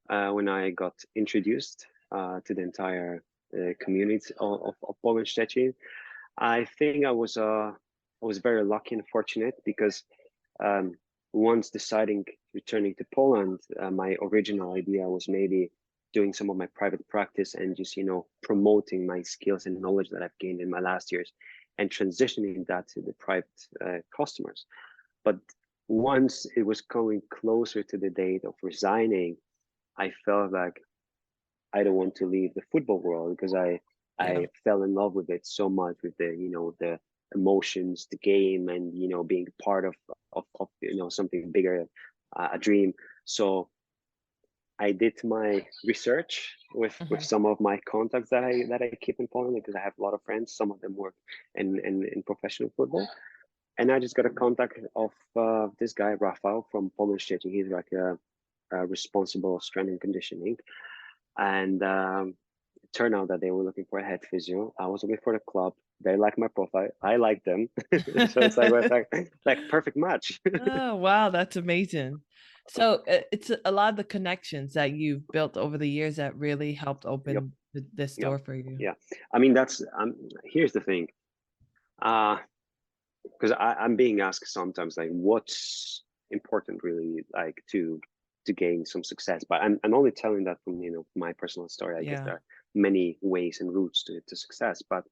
When I got introduced to the entire community of Pogon Szczecin. I think I was very lucky and fortunate because once deciding returning to Poland, my original idea was maybe doing some of my private practice and just promoting my skills and knowledge that I've gained in my last years and transitioning that to the private customers. But once it was going closer to the date of resigning, I felt like I don't want to leave the football world because I fell in love with it so much, with the emotions, the game, and being part of something bigger, a dream. So I did my research with some of my contacts that I keep in Poland, because I have a lot of friends. Some of them work in professional football, and I just got a contact of this guy Rafał from Pogon Szczecin. He's like a responsible strength and conditioning, and it turned out that they were looking for a head physio. I was looking for the club. They liked my profile. I liked them, so it's like perfect match. Oh wow, that's amazing. So it's a lot of the connections that you've built over the years that really helped open this door for you. Yeah, I mean that's here's the thing, because I'm being asked sometimes like what's important really, like to gain some success, but I'm only telling that from my personal story. I guess there are many ways and routes to success, but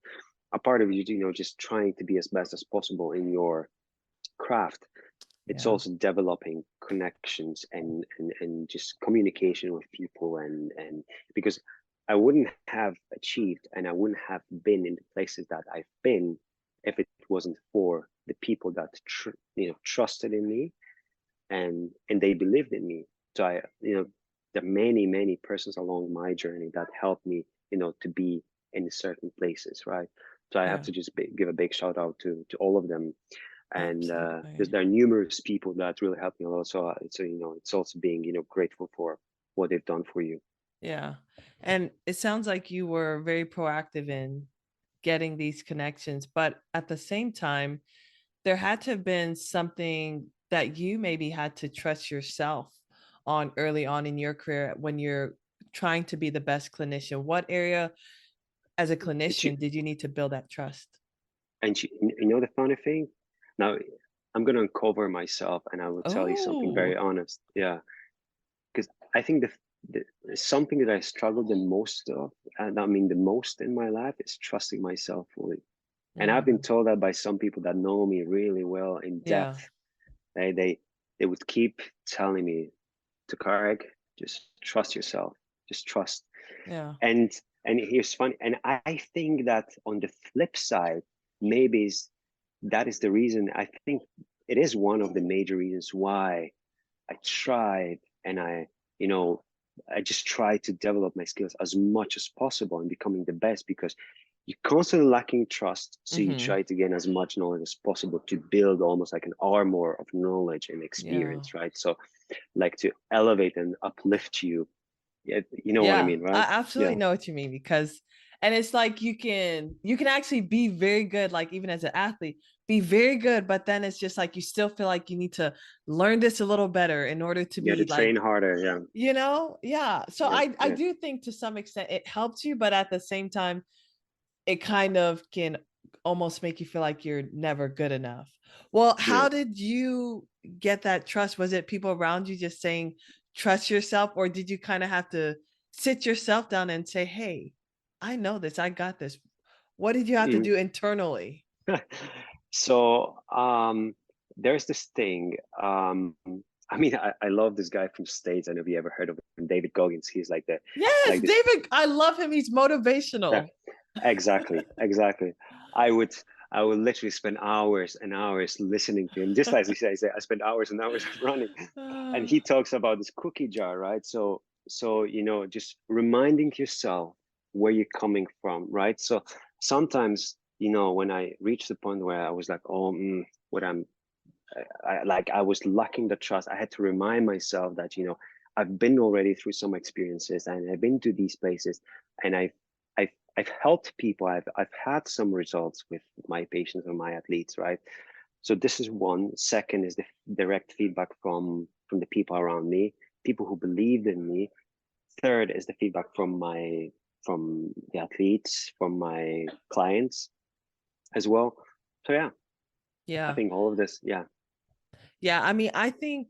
a part of you just trying to be as best as possible in your craft. It's also developing connections and just communication with people, and because I wouldn't have achieved and I wouldn't have been in the places that I've been if it wasn't for the people that trusted in me and they believed in me. So there are many persons along my journey that helped me to be in certain places, right? So I have to just give a big shout out to all of them. And because there are numerous people that really helped me a lot. So it's also being grateful for what they've done for you. Yeah, and it sounds like you were very proactive in getting these connections, but at the same time, there had to have been something that you maybe had to trust yourself on early on in your career when you're trying to be the best clinician. What area as a clinician did you need to build that trust? And the funny thing, now I'm going to uncover myself and I will tell you something very honest. Yeah, because I think the something that I struggled the most of, and I mean the most in my life, is trusting myself fully. And I've been told that by some people that know me really well in depth. They would keep telling me, Tokarek, just trust yourself, just trust. Yeah. And here's funny, and I think that on the flip side, maybe that is the reason. I think it is one of the major reasons why I tried, and I just try to develop my skills as much as possible and becoming the best, because you're constantly lacking trust. So you try to gain as much knowledge as possible to build almost like an armor of knowledge and experience, right? So like to elevate and uplift you. Yeah, you know what I mean, right? I absolutely know what you mean, because and it's like you can actually be very good, like even as an athlete, be very good, but then it's just like you still feel like you need to learn this a little better in order to be to train harder. So I do think to some extent it helps you, but at the same time it kind of can almost make you feel like you're never good enough. Well, how did you get that trust? Was it people around you just saying trust yourself, or did you kind of have to sit yourself down and say, hey, I know this, I got this? What did you have to do internally? So there's this thing. I mean, I love this guy from States. I don't know if you ever heard of him, David Goggins. He's like the David. I love him. He's motivational. Yeah, exactly. I would literally spend hours and hours listening to him. Just as he says, I spend hours and hours running. And he talks about this cookie jar, right? So just reminding yourself where you're coming from, right? So sometimes, when I reached the point where I was like, I was lacking the trust, I had to remind myself that, I've been already through some experiences and I've been to these places, and I've helped people. I've had some results with my patients or my athletes, right? So this is one. Second is the direct feedback from the people around me, people who believed in me. Third is the feedback from the athletes, from my clients as well. So yeah, I Yeah. think all of this, yeah. Yeah. I mean, I think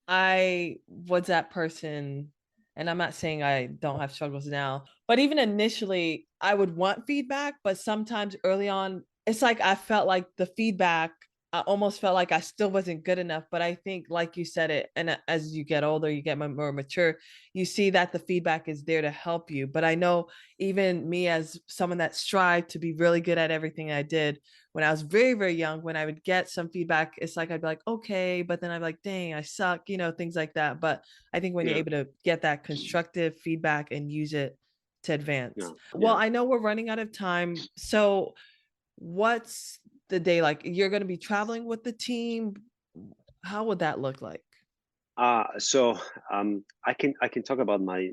I was that person, and I'm not saying I don't have struggles now, but even initially, I would want feedback, but sometimes early on, it's like I felt like the feedback, I almost felt like I still wasn't good enough. But I think, like you said it, and as you get older, you get more mature, you see that the feedback is there to help you. But I know even me, as someone that strived to be really good at everything I did, when I was very, very young, when I would get some feedback, it's like I'd be like, okay, but then I'd be like, dang, I suck, things like that. But I think when you're Yeah. able to get that constructive feedback and use it to advance. Yeah. Well, Yeah. I know we're running out of time. So what's the day like? You're going to be traveling with the team. How would that look like? So I can talk about my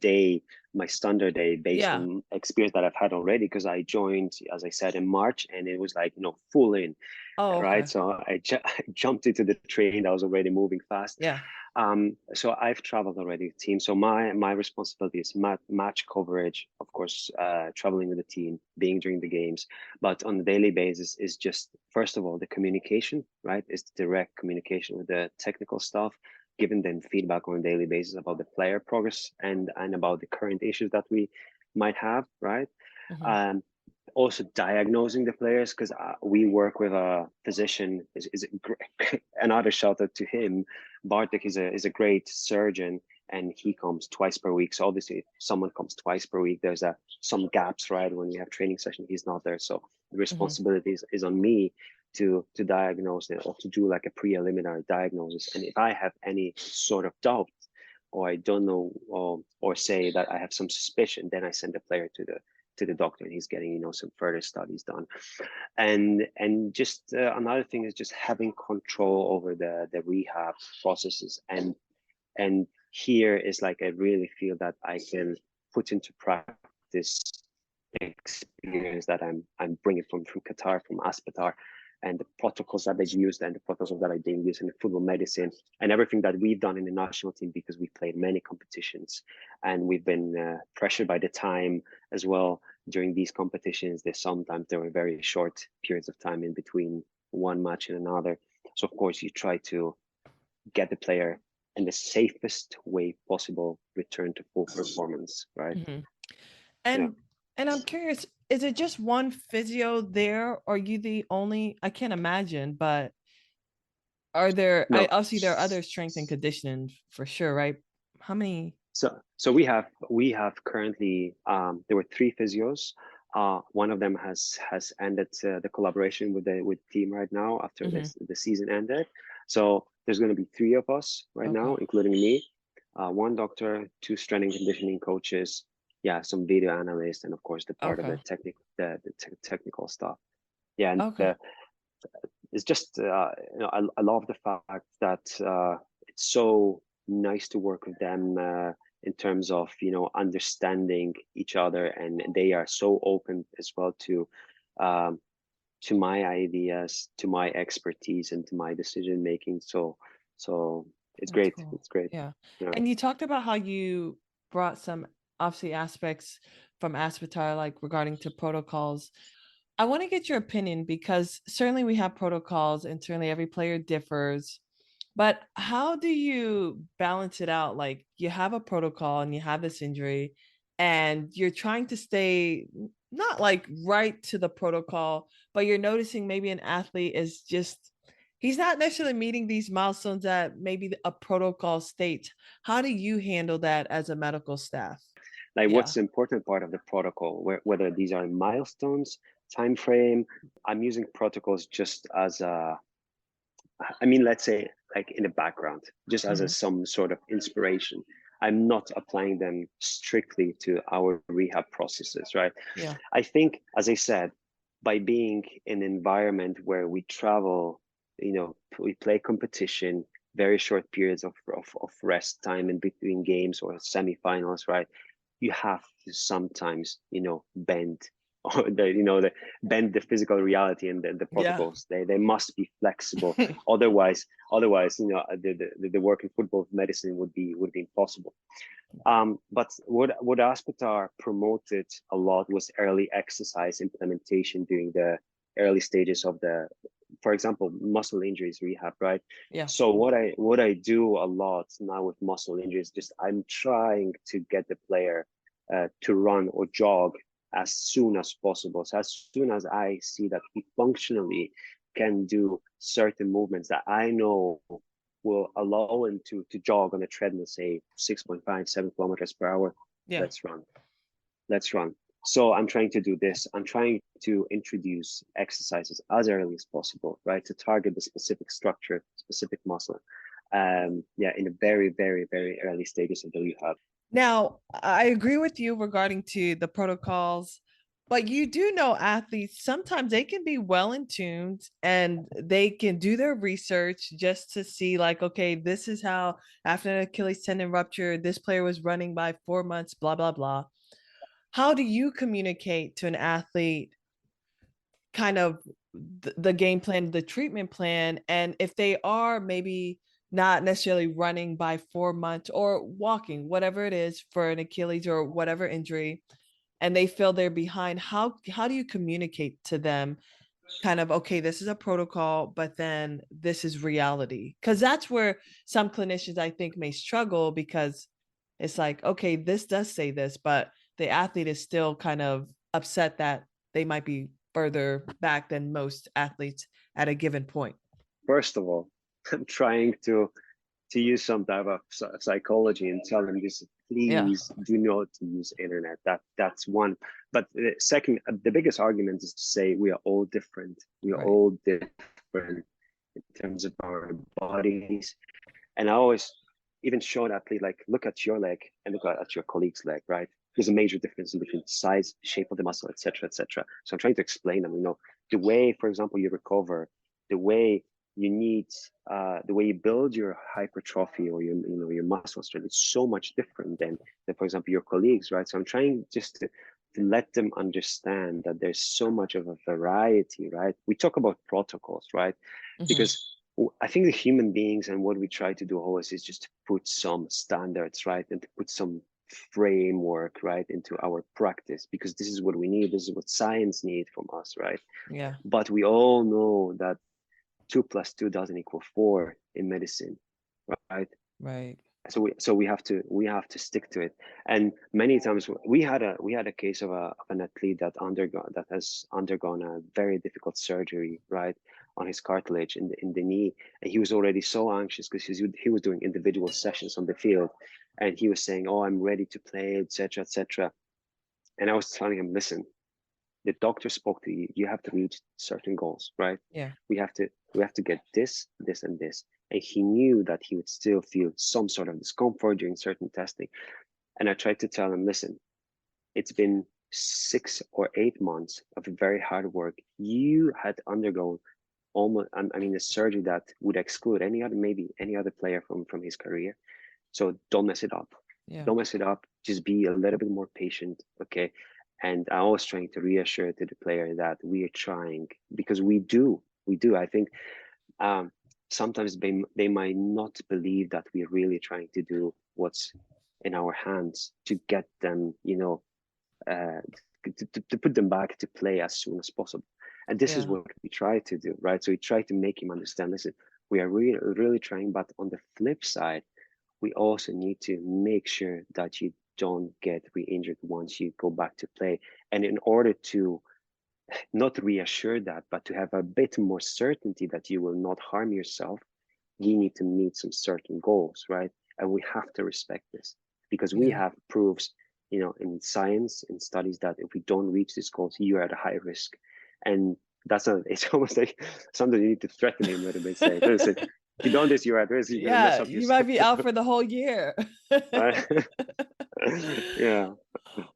day, my standard day based Yeah. on experience that I've had already, because I joined, as I said, in March, and it was like, full in, Oh, right? okay. So I jumped into the train that was already moving fast. Yeah. So I've traveled already with team. So my responsibility is match coverage, of course, traveling with the team, being during the games, but on a daily basis is just, first of all, the communication, right? It's direct communication with the technical staff, giving them feedback on a daily basis about the player progress and about the current issues that we might have, right? Mhm. Also diagnosing the players, because we work with a physician. Is another shout out to him. Bartek is a great surgeon, and he comes twice per week. So obviously, if someone comes twice per week, there's some gaps, right? When we have training session, he's not there, so the responsibility is on me to diagnose it, or to do like a preliminary diagnosis. And if I have any sort of doubt, or I don't know, or say that I have some suspicion, then I send the player to the doctor, and he's getting some further studies done. And just another thing is just having control over the rehab processes. And here is like, I really feel that I can put into practice experience that I'm bringing from Qatar, from Aspetar, and the protocols that they've used, and the protocols that are being used in the football medicine, and everything that we've done in the national team, because we played many competitions, and we've been pressured by the time as well during these competitions. Sometimes there were very short periods of time in between one match and another. So of course you try to get the player in the safest way possible return to full performance, right? Mhm. Yeah. And I'm curious, is it just one physio there? Or are you the only? I can't imagine, but are there? No. Obviously there are other strength and conditioning for sure, right? How many? So we have currently, there were three physios. One of them has ended the collaboration with the team right now after the season ended. So there's going to be three of us right now, Okay. including me. One doctor, two strength and conditioning coaches, yeah, some video analysts, and of course the part of Okay. the technical stuff. Yeah, and Okay. it's just I love the fact that it's so nice to work with them in terms of understanding each other, and they are so open as well um, to my ideas, to my expertise, and to my decision making. So it's That's great. cool. It's great. Yeah. Yeah. And you talked about how you brought some obviously aspects from Aspetar, like regarding to protocols. I want to get your opinion because certainly we have protocols and certainly every player differs. But how do you balance it out? Like you have a protocol and you have this injury and you're trying to stay not like right to the protocol, but you're noticing maybe an athlete is just he's not necessarily meeting these milestones that maybe a protocol states. How do you handle that as a medical staff? Like, Yeah. what's the important part of the protocol, whether these are milestones, time frame. I'm using protocols just as I mean, let's say like in the background, just as Mhm. some sort of inspiration. I'm not applying them strictly to our rehab processes, right? Yeah. I think, as I said, by being in an environment where we travel, we play competition, very short periods of rest time in between games or semifinals, right? You have to sometimes, bend the bend the physical reality and the protocols. They must be flexible. Otherwise, the work in football medicine would be impossible. But what Aspetar promoted a lot was early exercise implementation during the early stages of for example, muscle injuries rehab, right? Yeah. So what I do a lot now with muscle injuries, just I'm trying to get the player to run or jog as soon as possible. So as soon as I see that he functionally can do certain movements that I know will allow him to jog on a treadmill, say 6.5, 7 kilometers per hour, let's run. So I'm trying to do this. I'm trying to introduce exercises as early as possible, right? To target the specific structure, specific muscle. In the very, very, very early stages of the rehab. Now, I agree with you regarding to the protocols, but you do know athletes, sometimes they can be well in tuned and they can do their research just to see like, okay, this is how after an Achilles tendon rupture, this player was running by 4 months, blah, blah, blah. How do you communicate to an athlete kind of the game plan, the treatment plan, and if they are maybe not necessarily running by 4 months or walking, whatever it is for an Achilles or whatever injury, and they feel they're behind, how do you communicate to them kind of, okay, this is a protocol, but then this is reality? Because that's where some clinicians I think may struggle, because it's like, okay, this does say this, but the athlete is still kind of upset that they might be further back than most athletes at a given point. First of all, I'm trying to use some type of psychology and tell them this, please do not use internet. That's one. But the second, the biggest argument is to say we are all different. We are all different in terms of our bodies. And I always even show an athlete, like, look at your leg and look at your colleague's leg, right? There's a major difference between size, shape of the muscle, etc., etc. So I'm trying to explain them, the way, for example, you recover, the way you need, the way you build your hypertrophy or your muscle strength is so much different than, for example, your colleagues, right? So I'm trying just to let them understand that there's so much of a variety, right? We talk about protocols, right? Mm-hmm. Because I think the human beings and what we try to do always is just to put some standards, right? And to put some framework, right, into our practice, because this is what we need. This is what science needs from us, right? Yeah. But we all know that 2 + 2 doesn't equal 4 in medicine, right? Right. So we have to stick to it. And many times we had a case of an athlete that has undergone a very difficult surgery, right, on his cartilage in the knee, and he was already so anxious because he was doing individual sessions on the field, and he was saying, "Oh, I'm ready to play, etc., etc." And I was telling him, "Listen, the doctor spoke to you. You have to reach certain goals, right? Yeah. We have to get this, this, and this." And he knew that he would still feel some sort of discomfort during certain testing. And I tried to tell him, listen, it's been 6 or 8 months of very hard work. You had undergone a surgery that would exclude any other player from his career. So don't mess it up. Yeah. Don't mess it up. Just be a little bit more patient, okay? And I was trying to reassure to the player that we are trying, because we do. I think sometimes they might not believe that we're really trying to do what's in our hands to get them, to put them back to play as soon as possible. And this is what we try to do, right? So we try to make him understand, listen, we are really, really trying, but on the flip side, we also need to make sure that you don't get re-injured once you go back to play. And in order to not reassure that, but to have a bit more certainty that you will not harm yourself, you need to meet some certain goals, right? And we have to respect this, because we have proofs, in science, in studies, that if we don't reach these goals, you are at a high risk. And it's almost like sometimes you need to threaten him a little bit, say, listen, if you don't do this, you're at risk. You're gonna mess up you might be out for the whole year. Yeah.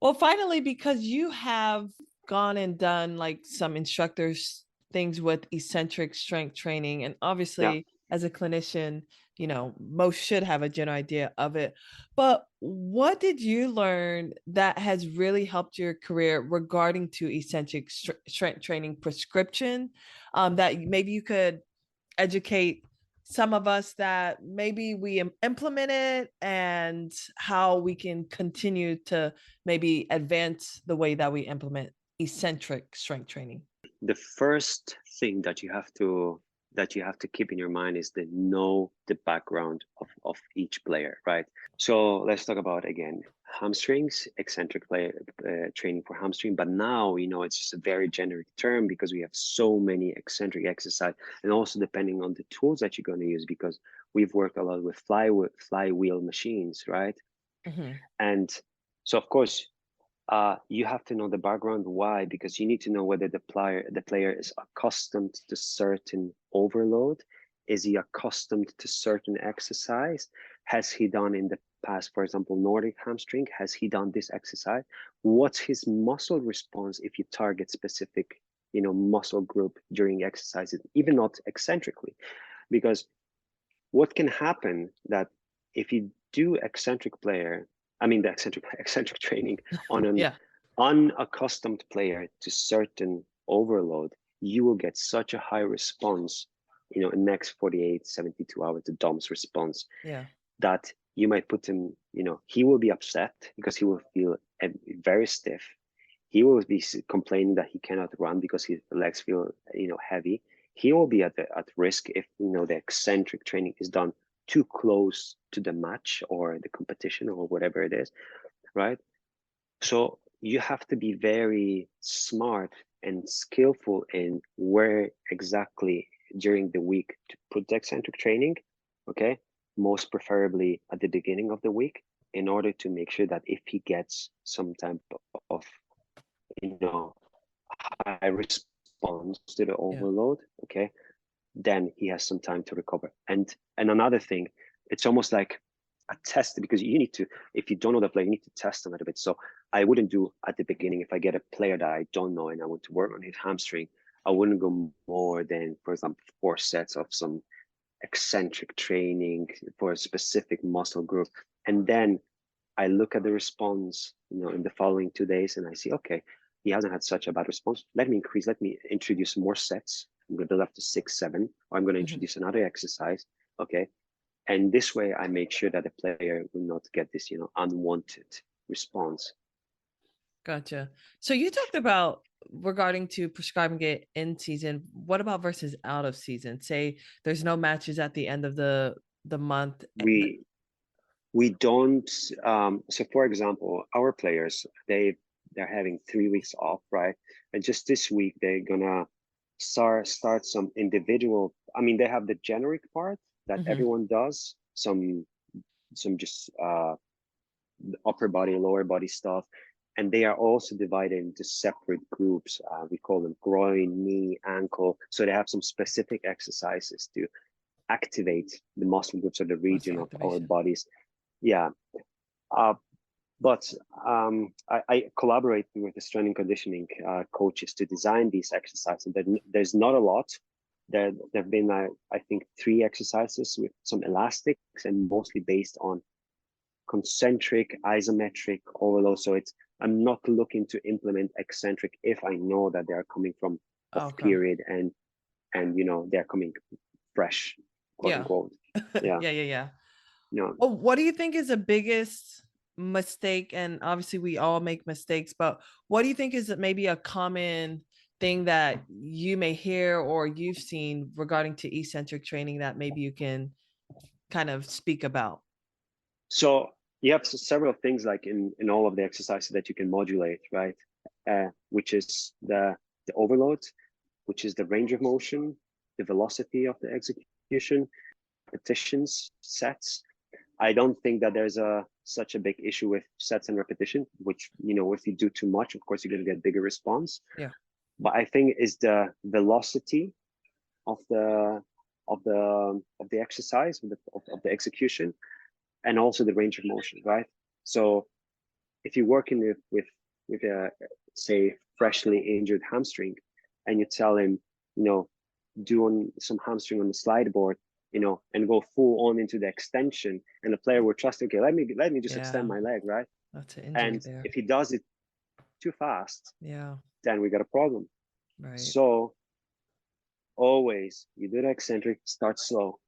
Well, finally, because you have gone and done like some instructors things with eccentric strength training, and obviously as a clinician, most should have a general idea of it. But what did you learn that has really helped your career regarding to eccentric strength training prescription, that maybe you could educate some of us that maybe we implement it, and how we can continue to maybe advance the way that we implement eccentric strength training? The first thing that you have to keep in your mind is to know the background of each player, right? So let's talk about, again, hamstrings, eccentric player training for hamstring. But now, it's just a very generic term because we have so many eccentric exercise, and also depending on the tools that you're going to use, because we've worked a lot with flywheel machines, right? Mhm. And so, of course, you have to know the background. Why? Because you need to know whether the player is accustomed to certain overload. Is he accustomed to certain exercise? Has he done in the past, for example, Nordic hamstring? Has he done this exercise? What's his muscle response if you target specific, muscle group during exercises, even not eccentrically? Because what can happen that if you do the eccentric training on an Yeah. unaccustomed player to certain overload, you will get such a high response, in next 48, 72 hours, the DOMS response, Yeah. that you might put him, he will be upset because he will feel very stiff. He will be complaining that he cannot run because his legs feel, heavy. He will be at risk if, the eccentric training is done too close to the match or the competition or whatever it is, right? So you have to be very smart and skillful in where exactly during the week to put the eccentric training, okay? Most preferably at the beginning of the week, in order to make sure that if he gets some type of, high response to the Yeah. overload, okay, then he has some time to recover. And another thing, it's almost like a test, because you need to, if you don't know the player, you need to test them a little bit. So I wouldn't do at the beginning, if I get a player that I don't know and I want to work on his hamstring, I wouldn't go more than, for example, 4 sets of some eccentric training for a specific muscle group. And then I look at the response, in the following 2 days, and I see, okay, he hasn't had such a bad response. Let me introduce more sets. I'm going to build up to 6, 7, or I'm going to Mhm. introduce another exercise. Okay. And this way I make sure that the player will not get this, unwanted response. Gotcha. So you talked about regarding to prescribing it in season. What about versus out of season? Say there's no matches at the end of the month. We don't, so for example, our players, they're having 3 weeks off, right? And just this week they're gonna start some individual, they have the generic part that Mhm. everyone does, some just upper body, lower body stuff. And they are also divided into separate groups. We call them groin, knee, ankle. So they have some specific exercises to activate the muscle groups or the region Muscle of our activation. bodies. Yeah. But I collaborate with the strength and conditioning coaches to design these exercises. There's not a lot. There have been, I think, 3 exercises with some elastics, and mostly based on concentric, isometric overload. So I'm not looking to implement eccentric if I know that they are coming from off Okay. period and they're coming fresh, quote Yeah. unquote. Yeah. Yeah. You know, Well, what do you think is the biggest mistake? And obviously, we all make mistakes, but what do you think is maybe a common thing that you may hear or you've seen regarding to eccentric training that maybe you can kind of speak about? So you have several things like in all of the exercises that you can modulate, right? Which is the overload, which is the range of motion, the velocity of the execution, repetitions, sets. I don't think that there's such a big issue with sets and repetition, which, if you do too much, of course, you're going to get bigger response. Yeah. But I think is the velocity of the exercise, of the execution, and also the range of motion, right? So if you're working with a, say, freshly injured hamstring, and you tell him, doing some hamstring on the slide board, and go full on into the extension, and the player will trust, okay, let me just extend my leg, right? That's an injury And there. if he does it too fast, Yeah. then we got a problem. Right. So always, you do the eccentric, start slow,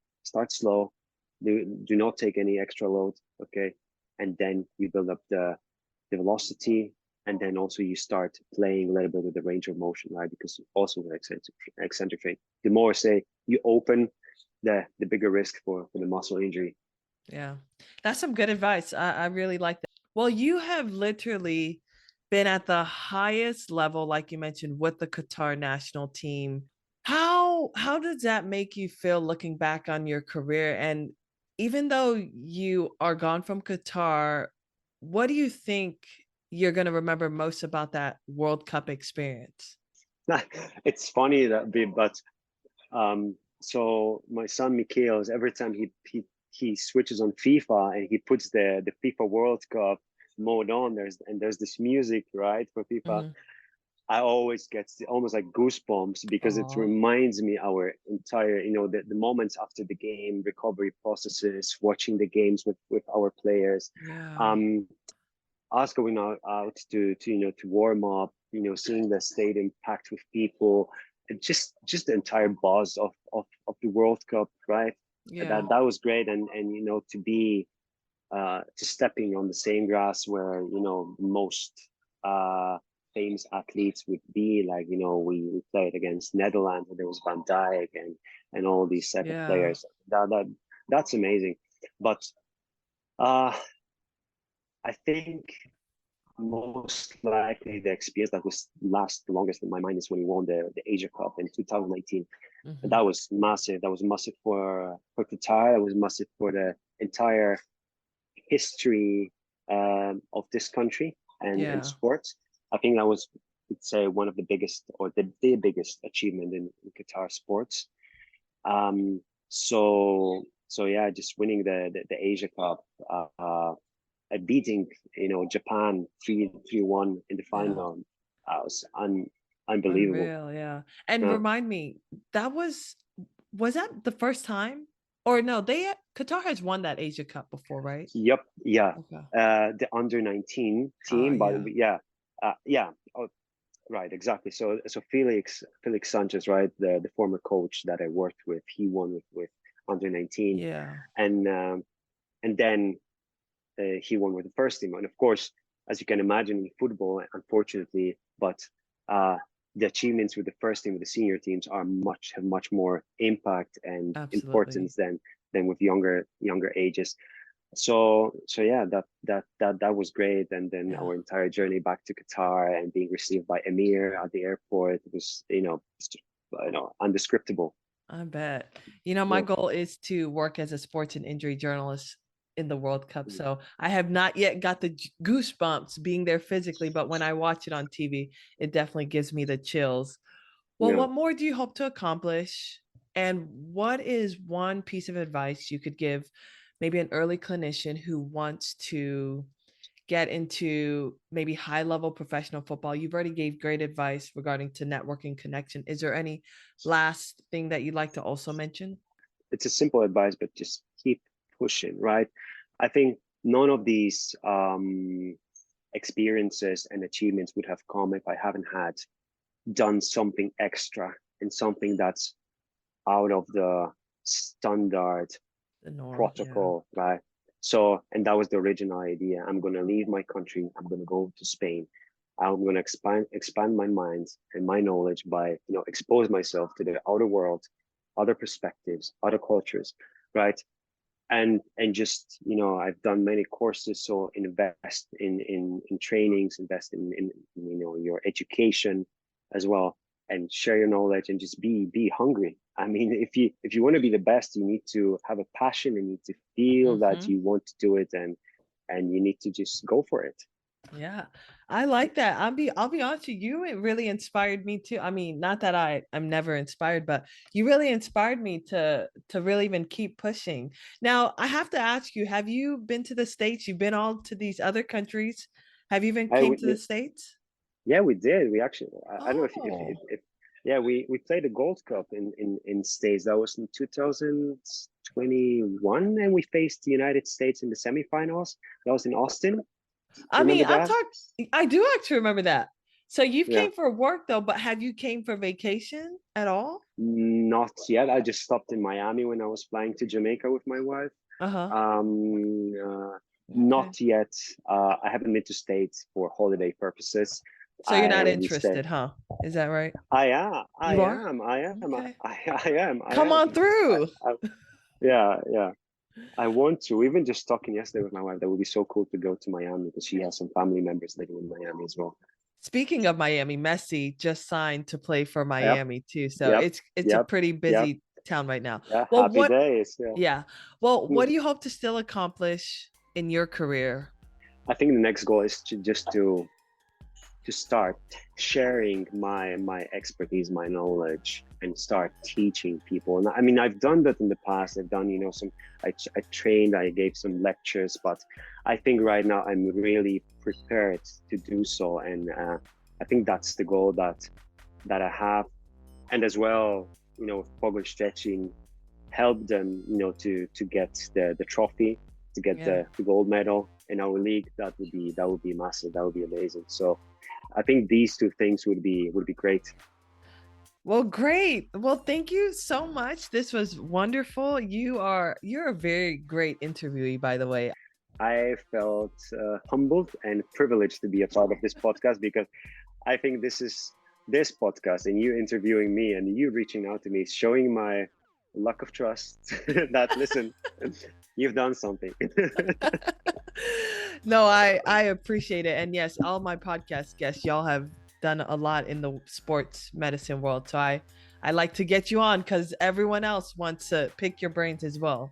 do not take any extra load, okay? And then you build up the velocity, and then also you start playing a little bit with the range of motion, right? Because also with eccentric training, the more, say, you open, the bigger risk for the muscle injury. Yeah, that's some good advice. I really like that. Well, you have literally been at the highest level, like you mentioned, with the Qatar national team. How does that make you feel looking back on your career? And even though you are gone from Qatar, what do you think you're going to remember most about that World Cup experience? It's funny but so my son Mikhail's, every time he switches on FIFA and he puts the FIFA World Cup mode on, there's this music, right, for FIFA. Mhm. I always get almost like goosebumps, because it Aw. reminds me our entire, the moments after the game, recovery processes, watching the games with our players, Yeah. us going out to warm up, seeing the stadium packed with people, and just the entire buzz of the World Cup, right? Yeah. That was great, and to be just stepping on the same grass where most famous athletes would be, like, we played against Netherlands, and there was Van Dijk and all these type of Yeah. players. That's amazing. But I think most likely the experience that was last the longest in my mind is when we won the Asia Cup in 2019. Mhm. That was massive. That was massive for Qatar. It was massive for the entire history of this country and Yeah. sports. I think that was, I'd say, one of the biggest, or the biggest achievement in Qatar sports. Um, so yeah, just winning the Asia Cup, beating Japan 3-1 in the Yeah. final, was unbelievable. Unreal, yeah. And Uh, remind me, that was that the first time? Or no, Qatar has won that Asia Cup before, right? yep, yeah. Okay. The under-19 Oh, team, but yeah. yeah. Oh, right, exactly. So Felix Sanchez, right, the former coach that I worked with, he won with under-19, Yeah. and then he won with the first team. And of course, as you can imagine, in football, unfortunately, but uh, the achievements with the first team, with the senior teams, have much more impact and Absolutely. importance than with younger ages. So yeah, that was great. And then Yeah. our entire journey back to Qatar and being received by Emir at the airport was, undescriptible. I bet. My Yeah. goal is to work as a sports and injury journalist in the World Cup. So I have not yet got the goosebumps being there physically, but when I watch it on TV, it definitely gives me the chills. Well, Yeah. what more do you hope to accomplish? And what is one piece of advice you could give maybe an early clinician who wants to get into maybe high level professional football? You've already gave great advice regarding to networking connection. Is there any last thing that you'd like to also mention? It's a simple advice, but just keep pushing, right? I think none of these experiences and achievements would have come if I haven't had done something extra and something that's out of the standard The norm, yeah. protocol, right? So, and that was the original idea. I'm going to leave my country. I'm going to go to Spain. I'm going to expand my mind and my knowledge by, expose myself to the outer world, other perspectives, other cultures, right? And just, I've done many courses, so invest in trainings, invest in your education as well, and share your knowledge, and just be hungry. I mean, if you want to be the best, you need to have a passion, and you need to feel that Hmm. you want to do it, and you need to just go for it. Yeah, I like that. I'll be honest with you, it really inspired me too. I mean, not that I'm never inspired, but you really inspired me to really even keep pushing. Now, I have to ask you, have you been to the States? You've been all to these other countries. Have you even I came would, to the States? yeah, we did. We actually, I don't know Oh, if yeah, we played the Gold Cup in States. That was in 2000, 21, and we faced the United States in the semifinals. That was in Austin. I mean, I do actually remember that. So you've Yeah. came for work though, but have you came for vacation at all? Not yet. I just stopped in Miami when I was flying to Jamaica with my wife. Uh-huh. Not yet. I haven't been to States for holiday purposes. So you're not interested, huh? Is that right? I am. Okay. I am. Come on through. Yeah. I want to. Even just talking yesterday with my wife, that would be so cool to go to Miami because she has some family members living in Miami as well. Speaking of Miami, Messi just signed to play for Miami too. So it's a pretty busy town right now. Yeah, well, happy days. Yeah. Well, what do you hope to still accomplish in your career? I think the next goal is to start sharing my expertise, my knowledge, and start teaching people. And I mean, I've done that in the past. I've done, I trained, I gave some lectures, but I think right now I'm really prepared to do so. And I think that's the goal that I have. And as well, with Pogon Szczecin, help them, to get the trophy, to get the gold medal in our league. That would be massive. That would be amazing. So I think these two things would be great. Well, great. Well, thank you so much. This was wonderful. You're a very great interviewee, by the way. I felt humbled and privileged to be a part of this podcast because I think this podcast and you interviewing me and you reaching out to me, showing my lack of trust that, listen, you've done something. No, I appreciate it. And yes, all my podcast guests, y'all have done a lot in the sports medicine world. So I like to get you on because everyone else wants to pick your brains as well.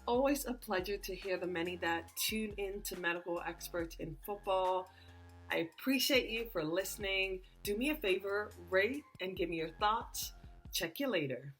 Always a pleasure to hear the many that tune in to medical experts in football. I appreciate you for listening. Do me a favor, rate and give me your thoughts. Check you later.